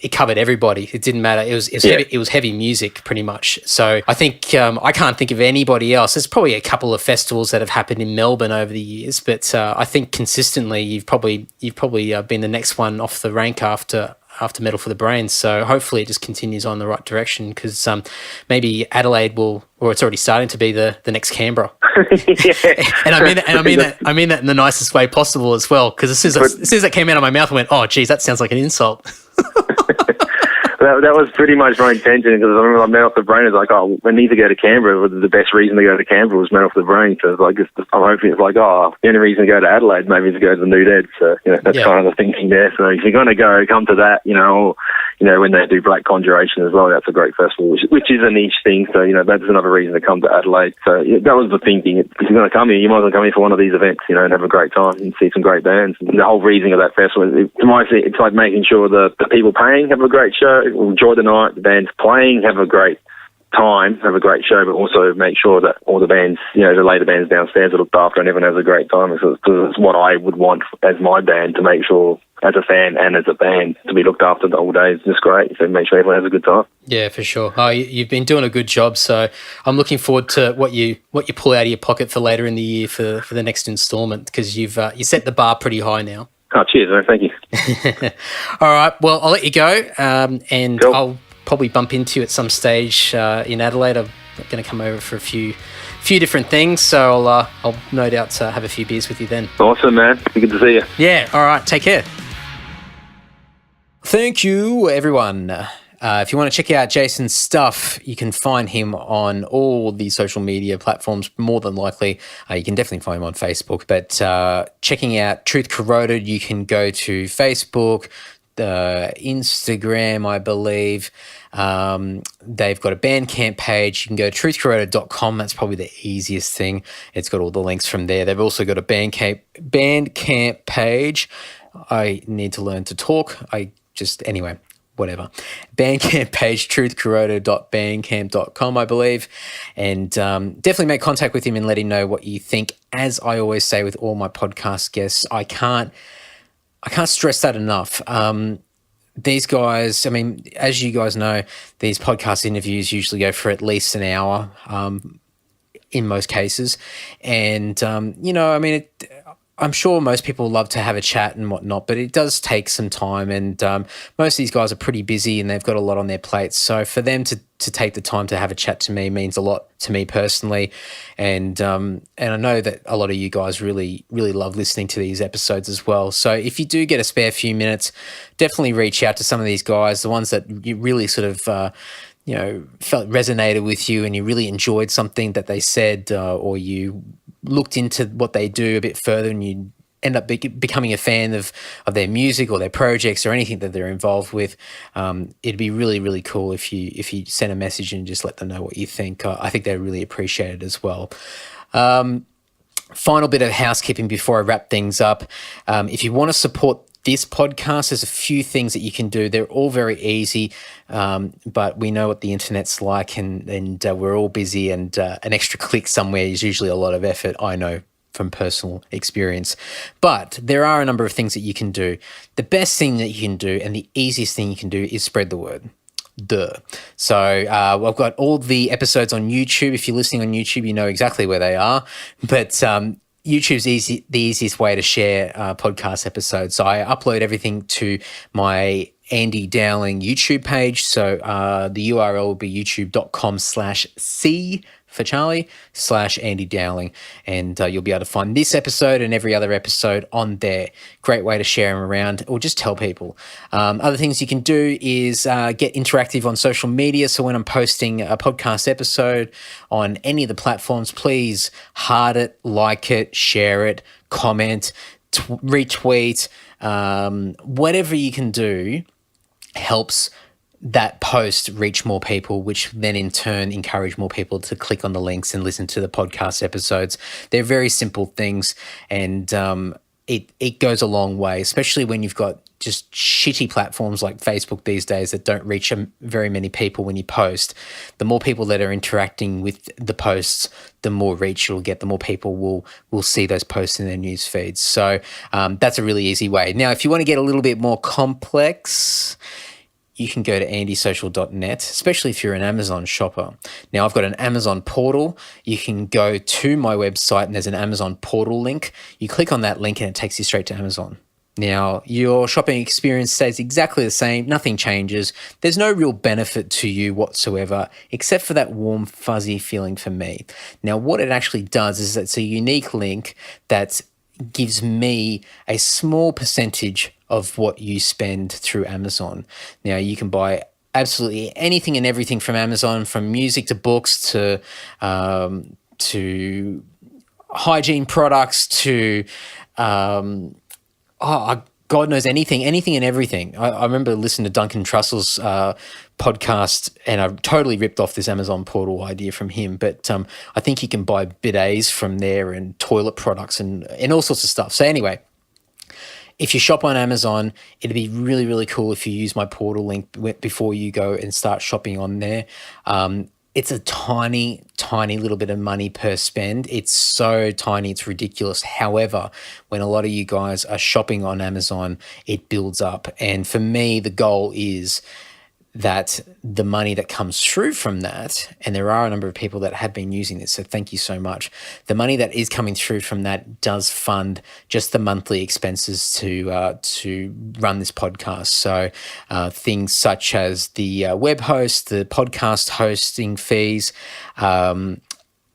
it covered everybody. It didn't matter. It was heavy music pretty much. So I think I can't think of anybody else. There's probably a couple of festivals that have happened in Melbourne over the years, but I think consistently you've probably been the next one off the rank after Metal for the Brains. So hopefully it just continues on the right direction, because maybe Adelaide will, or it's already starting to be the next Canberra. And I mean that in the nicest way possible as well, because as soon as that came out of my mouth, I went, oh geez, that sounds like an insult. That was pretty much my intention, because I remember Metal Off the Brain is like, oh, we need to go to Canberra. The best reason to go to Canberra was Metal Off the Brain. So it's like, I'm hoping it's like, oh, the only reason to go to Adelaide maybe is to go to the Nude Ed. So, that's kind of the thinking there. So if you're going to come to that, when they do Black Conjuration as well, that's a great festival, which is a niche thing. So, that's another reason to come to Adelaide. So that was the thinking. If you're going to come here, you might as well come here for one of these events, and have a great time and see some great bands. And the whole reason of that festival, to my see, it's like making sure the people paying have a great show, enjoy the night, the bands playing have a great time, have a great show, but also make sure that all the bands, the later bands downstairs are looked after and everyone has a great time. So it's what I would want as my band, to make sure, as a fan and as a band, to be looked after the whole day. It's just great. So make sure everyone has a good time. Yeah, for sure. Oh, you've been doing a good job. So I'm looking forward to what you pull out of your pocket for later in the year for the next instalment, because you set the bar pretty high now. Oh, cheers, man. Thank you. All right. Well, I'll let you go, and cool. I'll probably bump into you at some stage in Adelaide. I'm going to come over for a few different things, so I'll no doubt have a few beers with you then. Awesome, man. Good to see you. Yeah. All right. Take care. Thank you, everyone. If you want to check out Jason's stuff, you can find him on all the social media platforms, more than likely. You can definitely find him on Facebook. But checking out Truth Corroded, you can go to Facebook, Instagram, I believe. They've got a Bandcamp page. You can go to truthcorroded.com. That's probably the easiest thing. It's got all the links from there. They've also got a Bandcamp page. I need to learn to talk. Anyway, whatever. Bandcamp page, truthcorroded.bandcamp.com, I believe. And definitely make contact with him and let him know what you think. As I always say with all my podcast guests, I can't stress that enough. These guys, as you guys know, these podcast interviews usually go for at least an hour in most cases. And, I'm sure most people love to have a chat and whatnot, but it does take some time, and most of these guys are pretty busy and they've got a lot on their plates. So for them to take the time to have a chat to me means a lot to me personally, and I know that a lot of you guys really, really love listening to these episodes as well. So if you do get a spare few minutes, definitely reach out to some of these guys, the ones that you really sort of felt resonated with you and you really enjoyed something that they said, or you looked into what they do a bit further and you end up becoming a fan of their music or their projects or anything that they're involved with. It'd be really, really cool if you send a message and just let them know what you think. I think they really appreciate it as well. Final bit of housekeeping before I wrap things up. If you want to support this podcast, there's a few things that you can do. They're all very easy, but we know what the internet's like, and we're all busy, and an extra click somewhere is usually a lot of effort, I know from personal experience. But there are a number of things that you can do. The best thing that you can do and the easiest thing you can do is spread the word. So I've got all the episodes on YouTube. If you're listening on YouTube, you know exactly where they are. But YouTube's the easiest way to share podcast episodes. So I upload everything to my Andy Dowling YouTube page. So the URL will be youtube.com/C for Charlie /Andy Dowling. And you'll be able to find this episode and every other episode on there. Great way to share them around or just tell people. Other things you can do is get interactive on social media. So when I'm posting a podcast episode on any of the platforms, please heart it, like it, share it, comment, retweet, whatever you can do helps that post reach more people, which then in turn encourage more people to click on the links and listen to the podcast episodes. They're very simple things, and it goes a long way, especially when you've got just shitty platforms like Facebook these days that don't reach very many people when you post. The more people that are interacting with the posts, the more reach you'll get, the more people will see those posts in their news feeds. So that's a really easy way. Now, if you want to get a little bit more complex, you can go to andysocial.net, especially if you're an Amazon shopper. Now, I've got an Amazon portal. You can go to my website and there's an Amazon portal link. You click on that link and it takes you straight to Amazon. Now, your shopping experience stays exactly the same. Nothing changes. There's no real benefit to you whatsoever, except for that warm, fuzzy feeling for me. Now, what it actually does is it's a unique link that gives me a small percentage of what you spend through Amazon. Now, you can buy absolutely anything and everything from Amazon, from music to books to hygiene products to God knows anything and everything. I remember listening to Duncan Trussell's podcast, and I totally ripped off this Amazon portal idea from him. But I think you can buy bidets from there and toilet products and all sorts of stuff. So anyway, if you shop on Amazon, it'd be really, really cool if you use my portal link before you go and start shopping on there. It's a tiny, tiny little bit of money per spend. It's so tiny, it's ridiculous. However, when a lot of you guys are shopping on Amazon, it builds up. And for me, the goal is that the money that comes through from that, and there are a number of people that have been using this, so thank you so much. The money that is coming through from that does fund just the monthly expenses to run this podcast. So things such as the web host, the podcast hosting fees,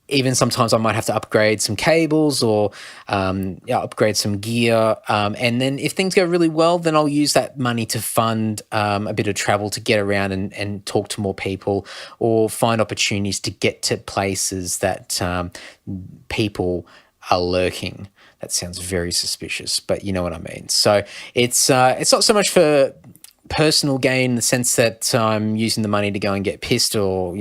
even sometimes I might have to upgrade some cables or upgrade some gear. And then if things go really well, then I'll use that money to fund a bit of travel to get around and talk to more people, or find opportunities to get to places that people are lurking. That sounds very suspicious, but you know what I mean. So it's not so much for personal gain in the sense that I'm using the money to go and get pissed or,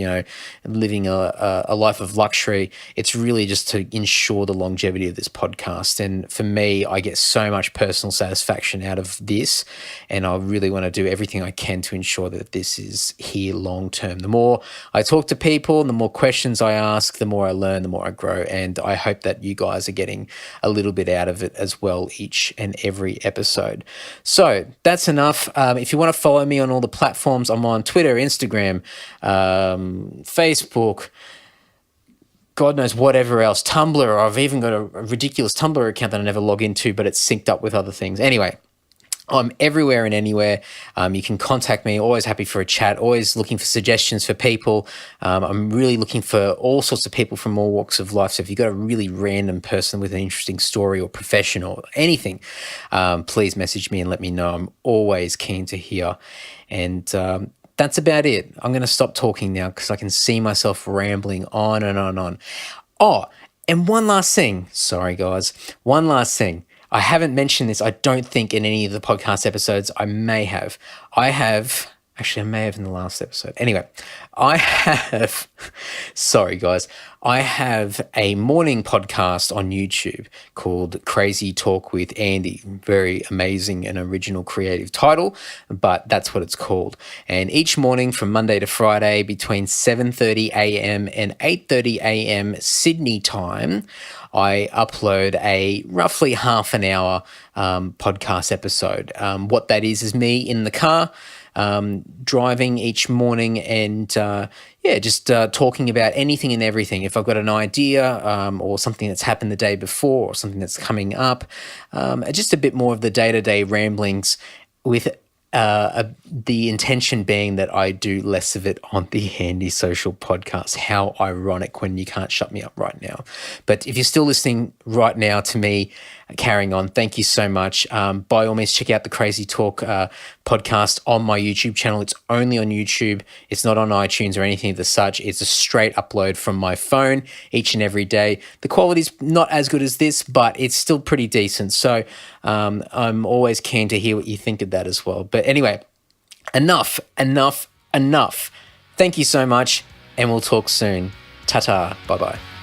living a life of luxury. It's really just to ensure the longevity of this podcast. And for me, I get so much personal satisfaction out of this, and I really want to do everything I can to ensure that this is here long term. The more I talk to people, the more questions I ask, the more I learn, the more I grow. And I hope that you guys are getting a little bit out of it as well each and every episode. So that's enough. If you want to follow me on all the platforms, I'm on Twitter, Instagram, Facebook, God knows whatever else, Tumblr. I've even got a ridiculous Tumblr account that I never log into, but it's synced up with other things. Anyway, I'm everywhere and anywhere. You can contact me. Always happy for a chat. Always looking for suggestions for people. I'm really looking for all sorts of people from all walks of life. So if you've got a really random person with an interesting story or profession or anything, please message me and let me know. I'm always keen to hear. And that's about it. I'm going to stop talking now because I can see myself rambling on and on and on. Oh, and one last thing. Sorry, guys. One last thing. I haven't mentioned this, I don't think, in any of the podcast episodes. I may have. I may have in the last episode. Anyway, sorry guys, I have a morning podcast on YouTube called Crazy Talk with Andy. Very amazing and original creative title, but that's what it's called. And each morning from Monday to Friday between 7:30 a.m. and 8:30 a.m. Sydney time, I upload a roughly half an hour podcast episode. What that is me in the car, driving each morning and just talking about anything and everything. If I've got an idea or something that's happened the day before or something that's coming up, just a bit more of the day-to-day ramblings, with the intention being that I do less of it on the Handy Social podcast. How ironic when you can't shut me up right now. But if you're still listening right now to me carrying on, thank you so much. By all means, check out the Crazy Talk podcast on my YouTube channel. It's only on YouTube. It's not on iTunes or anything of the such. It's a straight upload from my phone each and every day. The quality's not as good as this, but it's still pretty decent. So I'm always keen to hear what you think of that as well. But anyway, enough. Thank you so much, and we'll talk soon. Ta-ta. Bye-bye.